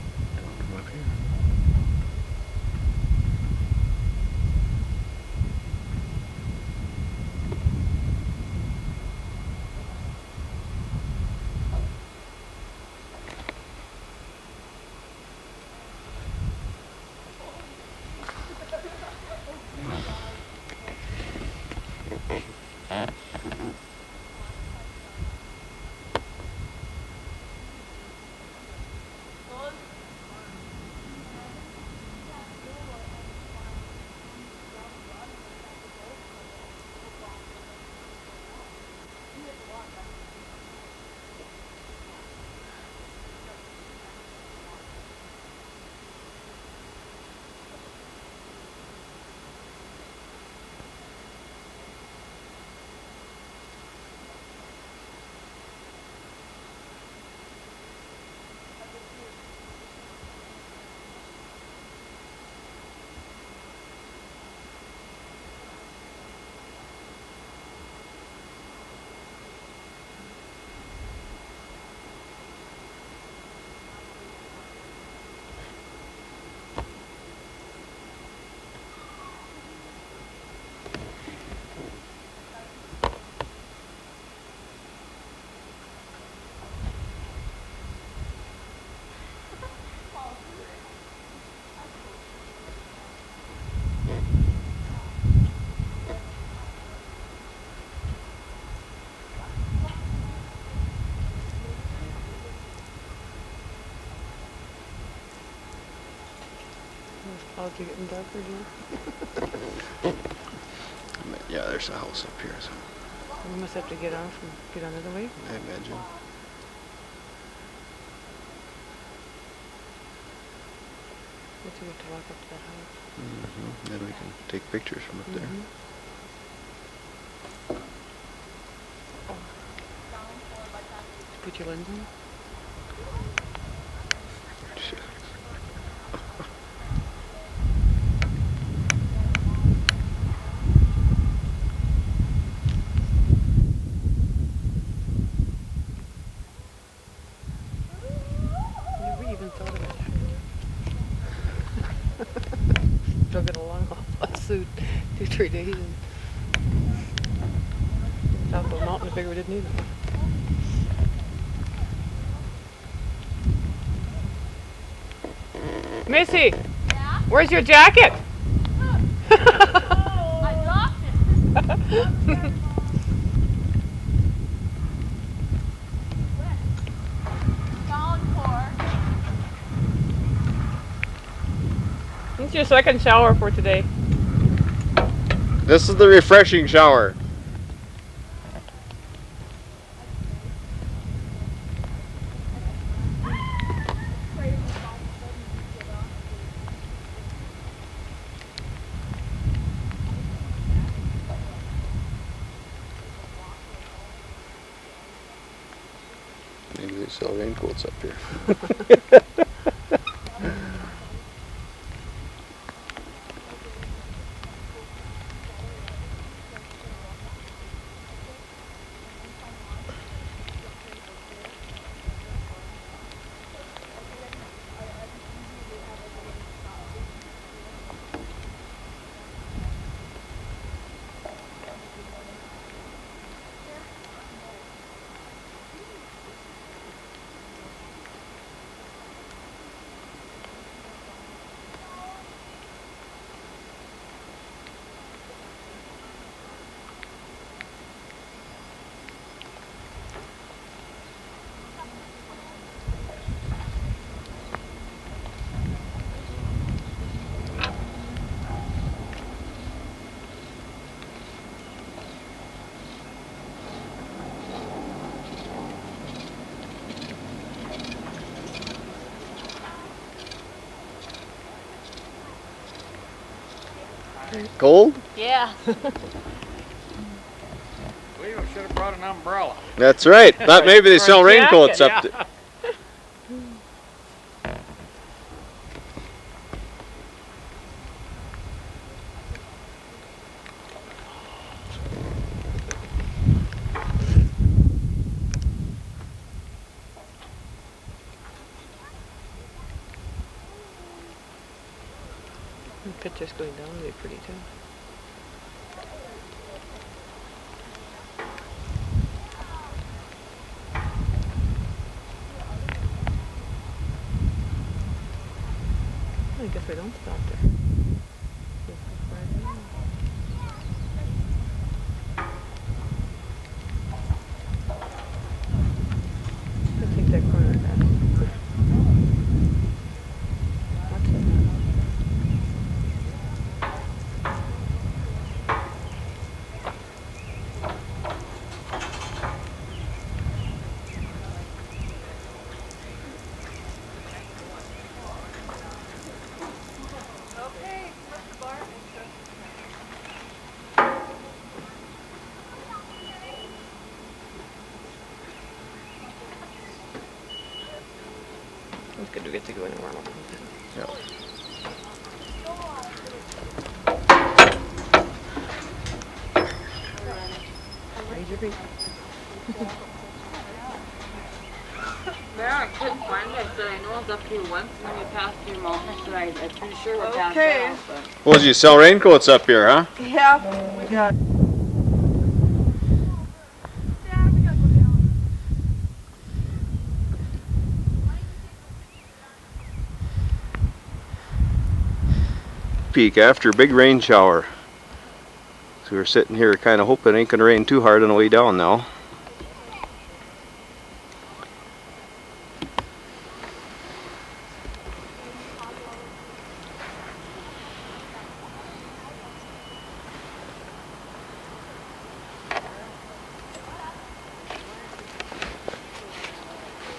Clouds are getting darker again. Yeah, there's a house up here, so We must have to get off and get on the other way. I imagine. But you have to walk up to that house. Then we can take pictures from up there. Put your lens on. Never even thought of it. Drug it along last 2-3 days and top of a mountain, I figured we didn't need it. Missy! Yeah? Where's your jacket? I dropped it. It's your second shower for today. This is the refreshing shower. Maybe they sell raincoats up here. Cold? Yeah. We should have brought an umbrella. That's right. Thought maybe they sell raincoats up there. pictures going down would be pretty too. I guess we don't stop there. I'll take that corner back. Watch it. It's good to get to go in and warm up. Yeah. Raise your feet. There, I couldn't find it. I said, I know I was up here once when we passed through Mountain. I said, I'm pretty sure we're past Okay. now, but... Well, you sell raincoats up here, huh? Yeah, we got. Peak after a big rain shower. So we're sitting here kind of hoping it ain't gonna rain too hard on the way down now.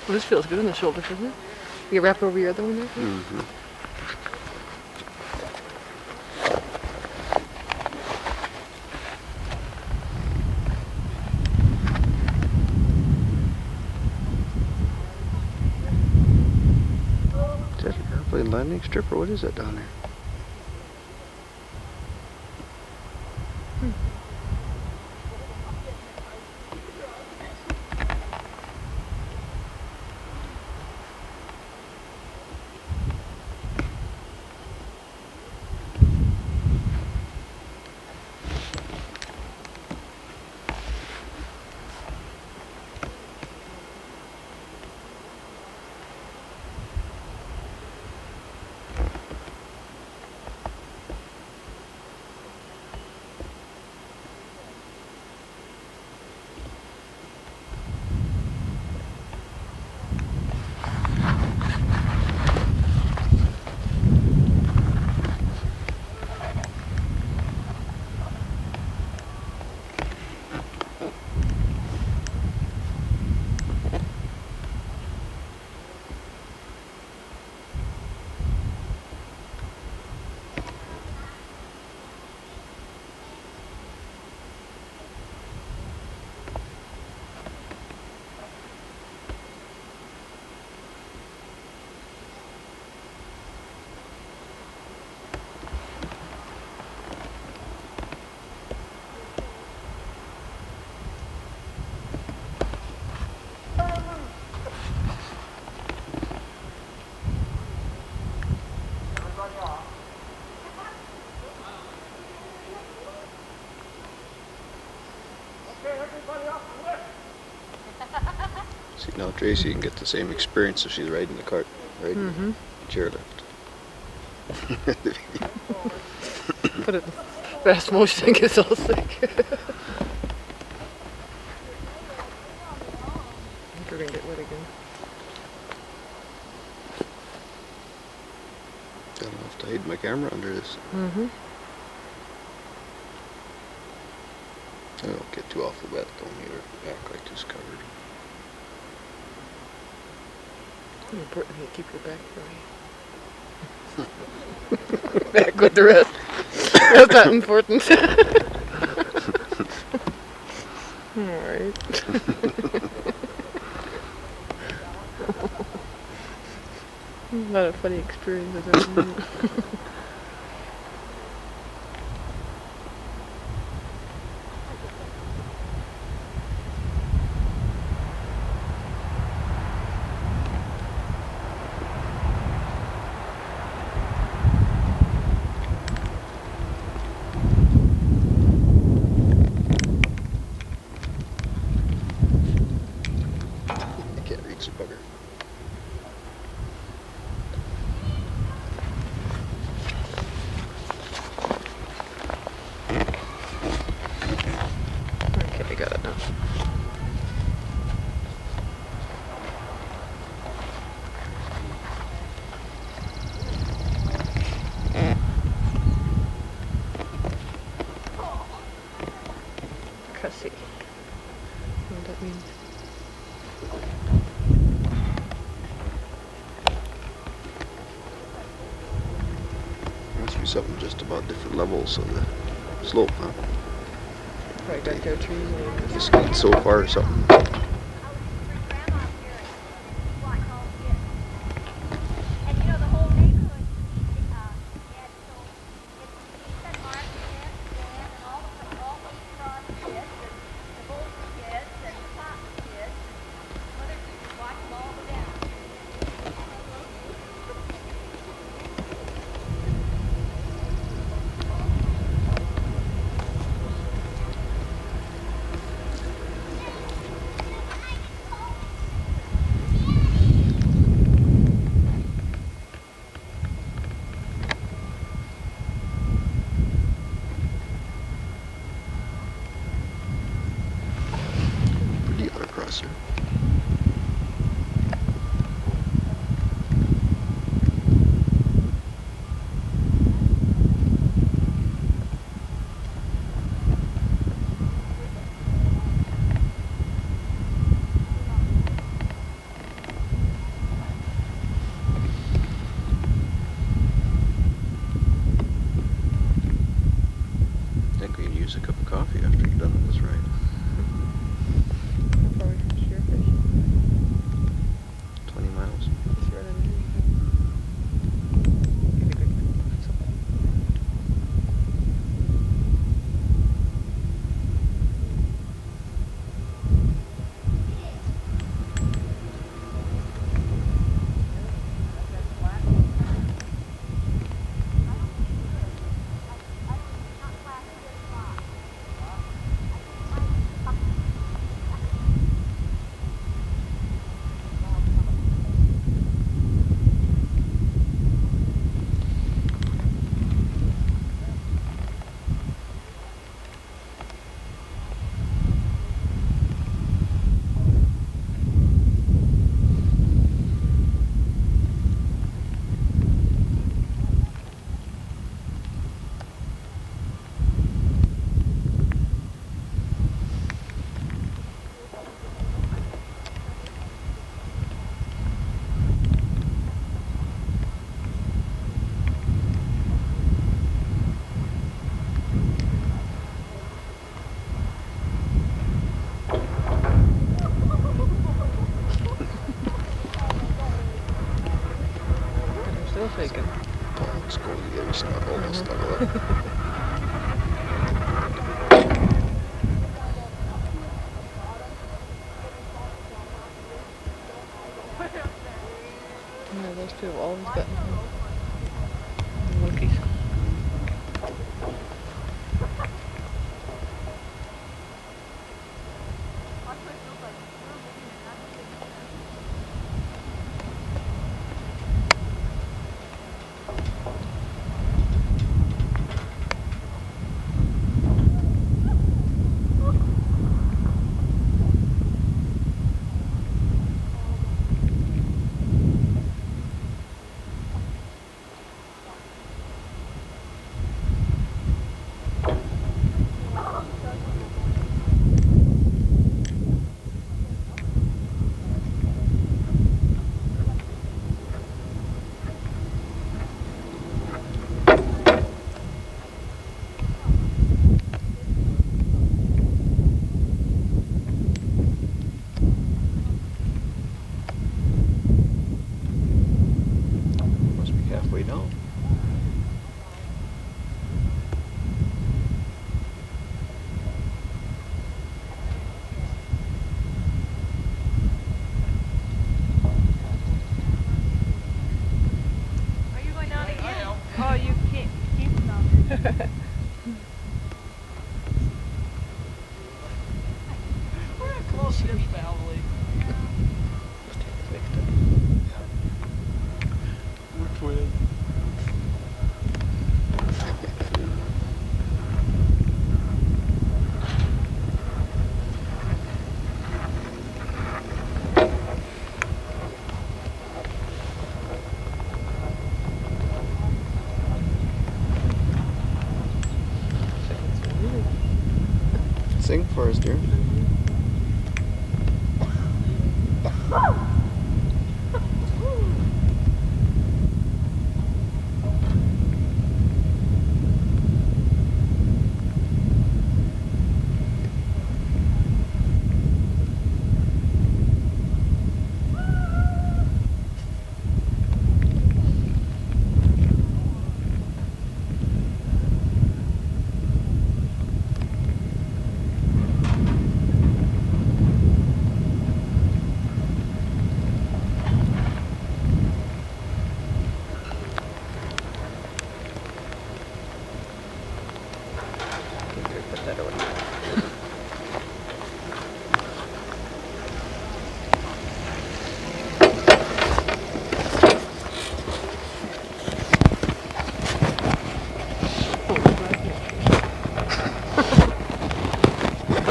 Well, this feels good on the shoulder, doesn't it? You wrap over your other one there? Mm-hmm. Is that an airplane landing strip or what is that down there? See, now Tracy can get the same experience if she's riding the cart, riding the chairlift. Put it in fast motion and gets all sick. I think we're gonna get wet again. I don't have to hide my camera under this. I don't get too awful wet, don't either. Act like it's covered. It's important that you keep your back dry. Back with the rest. That's not important. Alright. A lot of funny experiences. Thanks, bugger. Okay, I got it now. Cussy. What that means? Must be something just about different levels of the slope, huh? Probably got their trees. You skied so far or something. Pretty out across here. I think we can use a cup of coffee after you're done with this ride. How far away from Spearfish? 20 miles. Just right under here. Get a good something. I'm still shaking. Let's go get me some almost snuggle up. Yeah, those two have always gotten home. The monkeys. rainforest here. Put that away.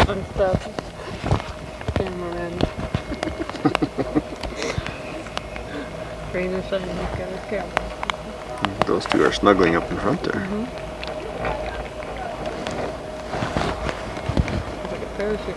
Unstuck. Cameraman. Rain and shine, he's got his camera. Those two are snuggling up in front there. It's like a parachute.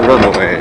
Run away.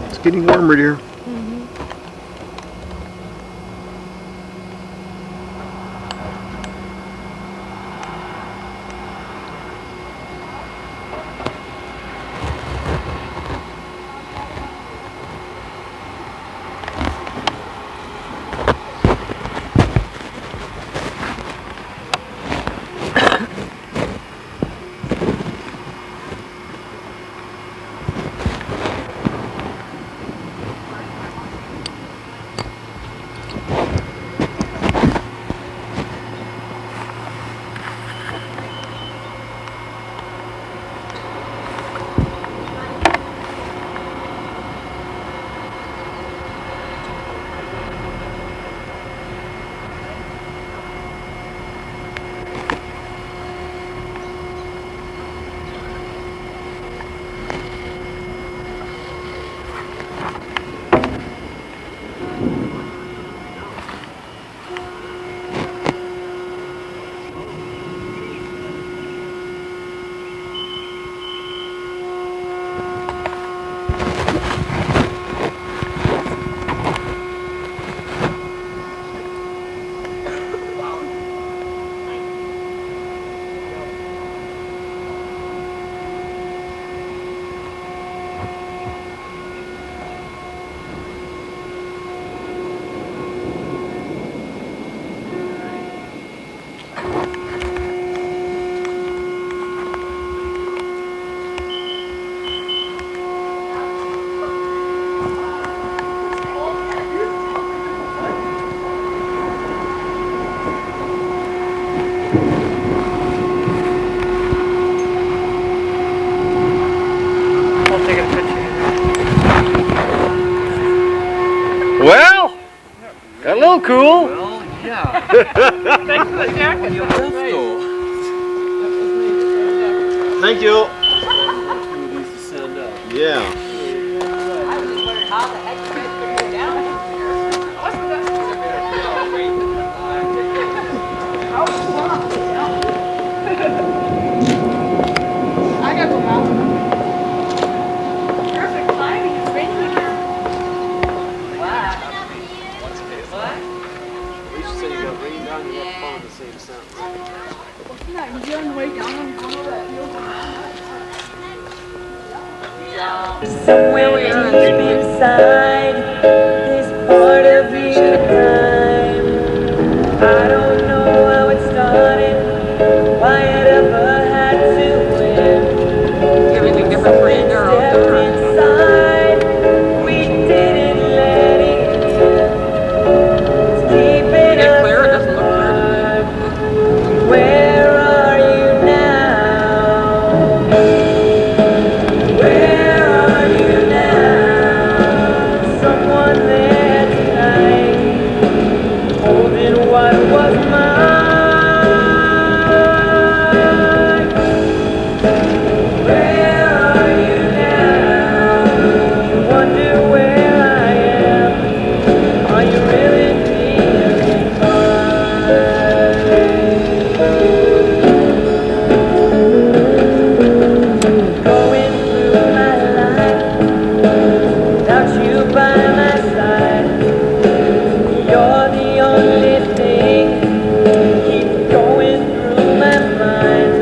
It's getting warmer, dear. cool? Well, yeah. Thanks for the jacket. Thank you. Needs to send up. Yeah. I was just wondering how the heck you guys could go down here. What's that? I got the mountain. Perfect timing. It's raining again. Wow. What? We should say you got rain down, you have fun at the same sentence. You're on the way down on that hill. Somewhere deep inside this part of your time, I don't know how it started, why it ever had to end. Everything different for you, girl. Stepped inside, we didn't let it in. It's keeping us apart. Where are you now? Where are you now? Someone there tonight, holding what was mine. Where are you now? You wonder where I am. Are you really feeling fine? Going through my life without you by my side. You're the only thing keep going through my mind,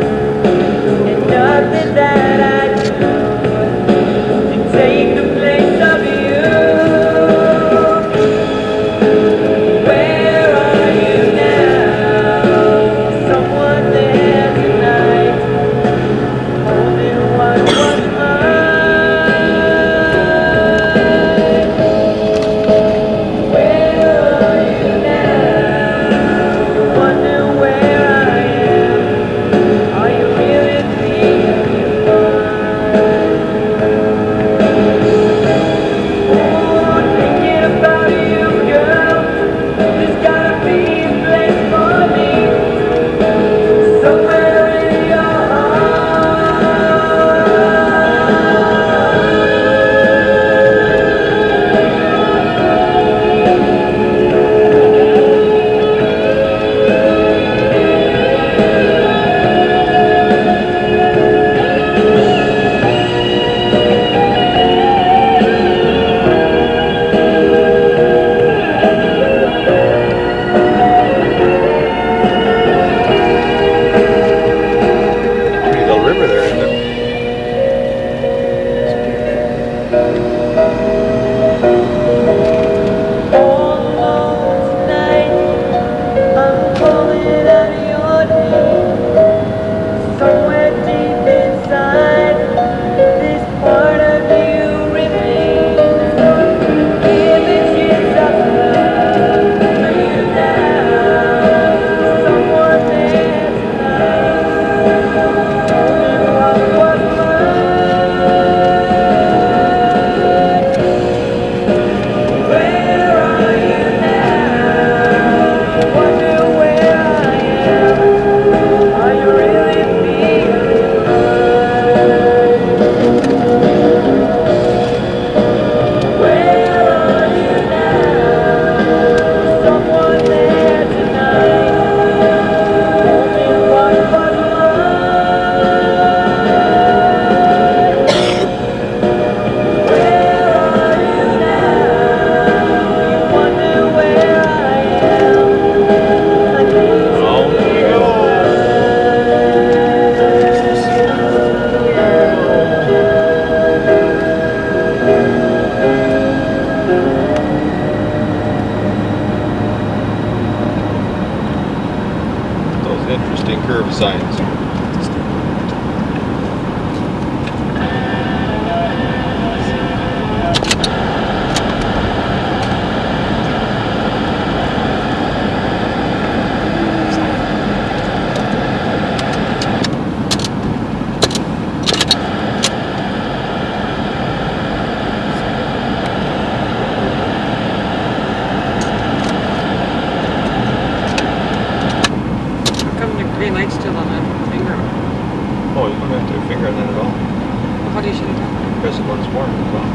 and nothing that I do to take the place of you. Where are you now? Someone there tonight, holding what was mine. Where are you now? You wonder where I am. Are you really feeling fine? Oh, thinking about you, girl. There's gotta be a place for me somewhere in your Pretty little river there, isn't it? all alone tonight. I'm calling out your name. Somewhere deep inside, this part of you remains. Images of love for you now. Someone there tonight, holding what was mine. Where are you now? Wonder where I am. Are you really feeling fine? Where are you now? Someone there tonight, holding what was mine. Where are you now? You wonder where I am. I need to Those interesting curve signs. finger and then it all. What do you should have done? Press it once more and it's off.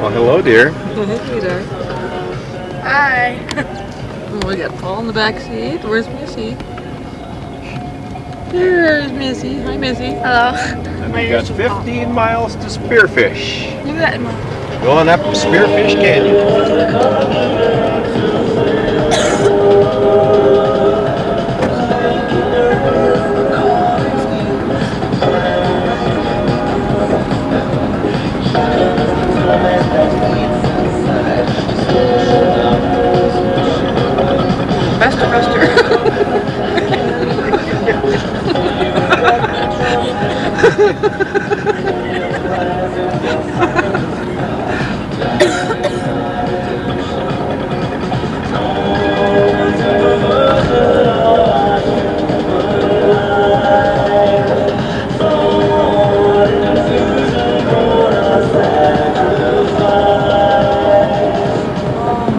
Well, hello, dear. Hey there. Hi. We got Paul in the back seat. Where's Missy? There's Missy. Hi, Missy. Hello. And we got 15 miles to Spearfish. Look at that. Going up Spearfish Canyon. Faster.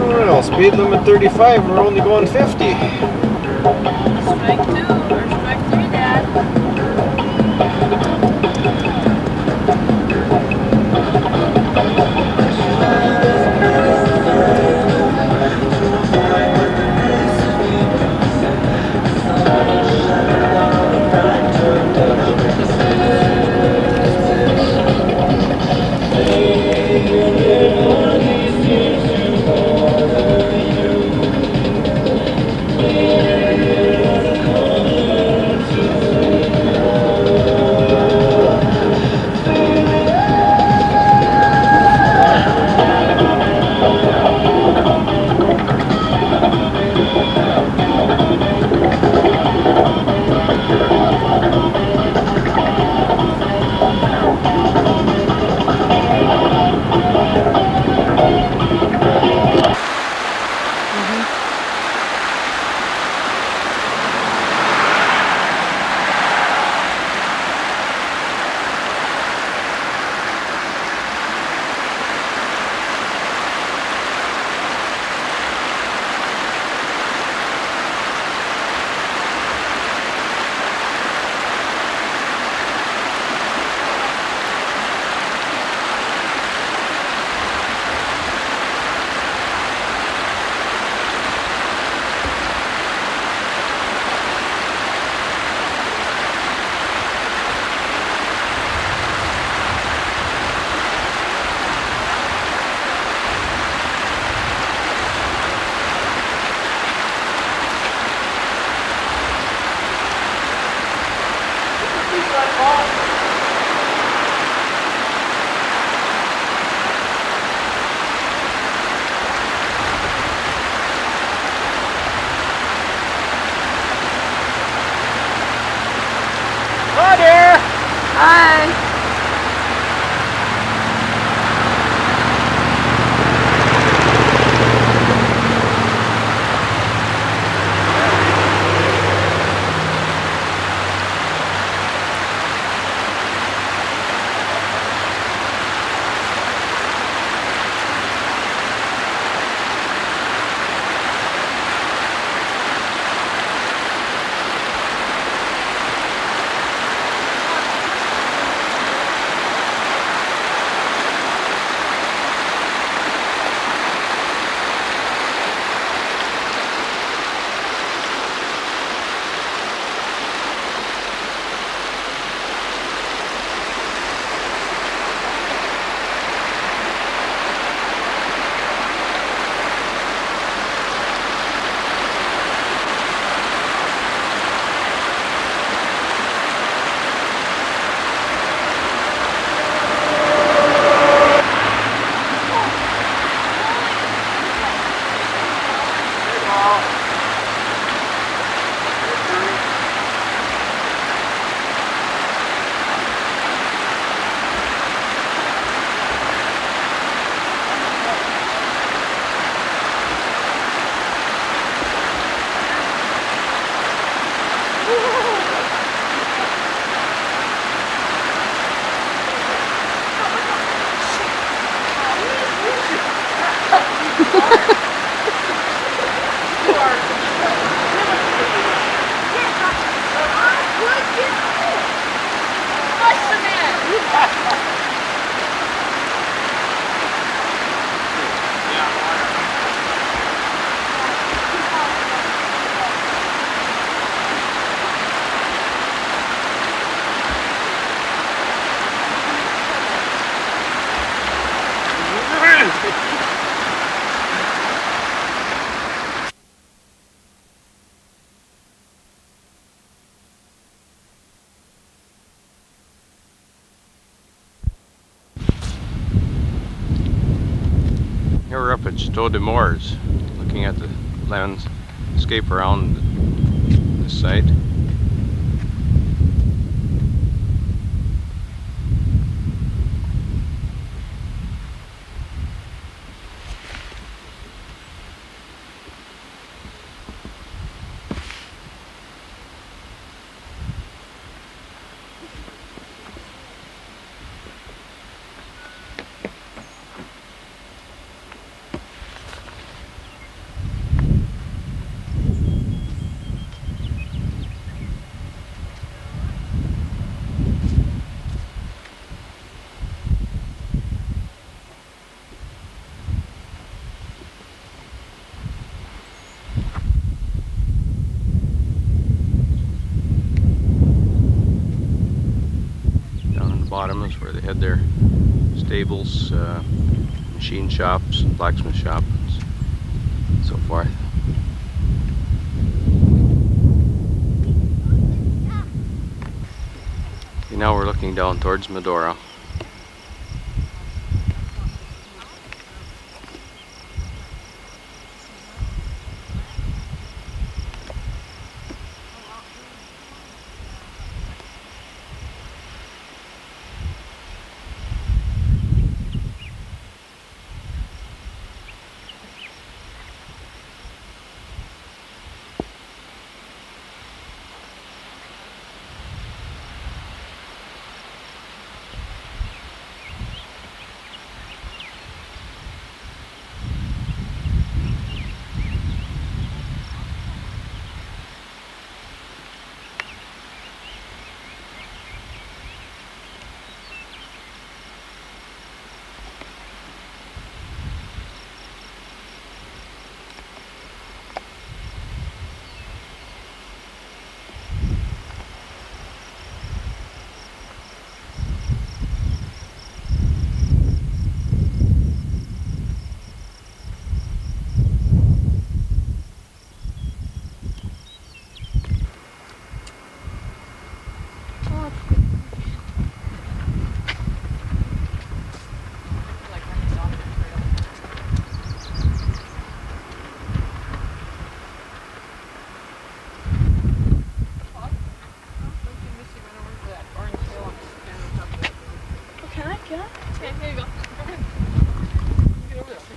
Well, speed limit 35, we're only going 50. Strike 2 or strike 3, Dad. Here we're up at Chateau de Moors, looking at the landscape around this site. Bottom is where they had their stables, machine shops, blacksmith shops, and so forth. Okay, now we're looking down towards Medora. Can I? Okay, here you go. Get over there.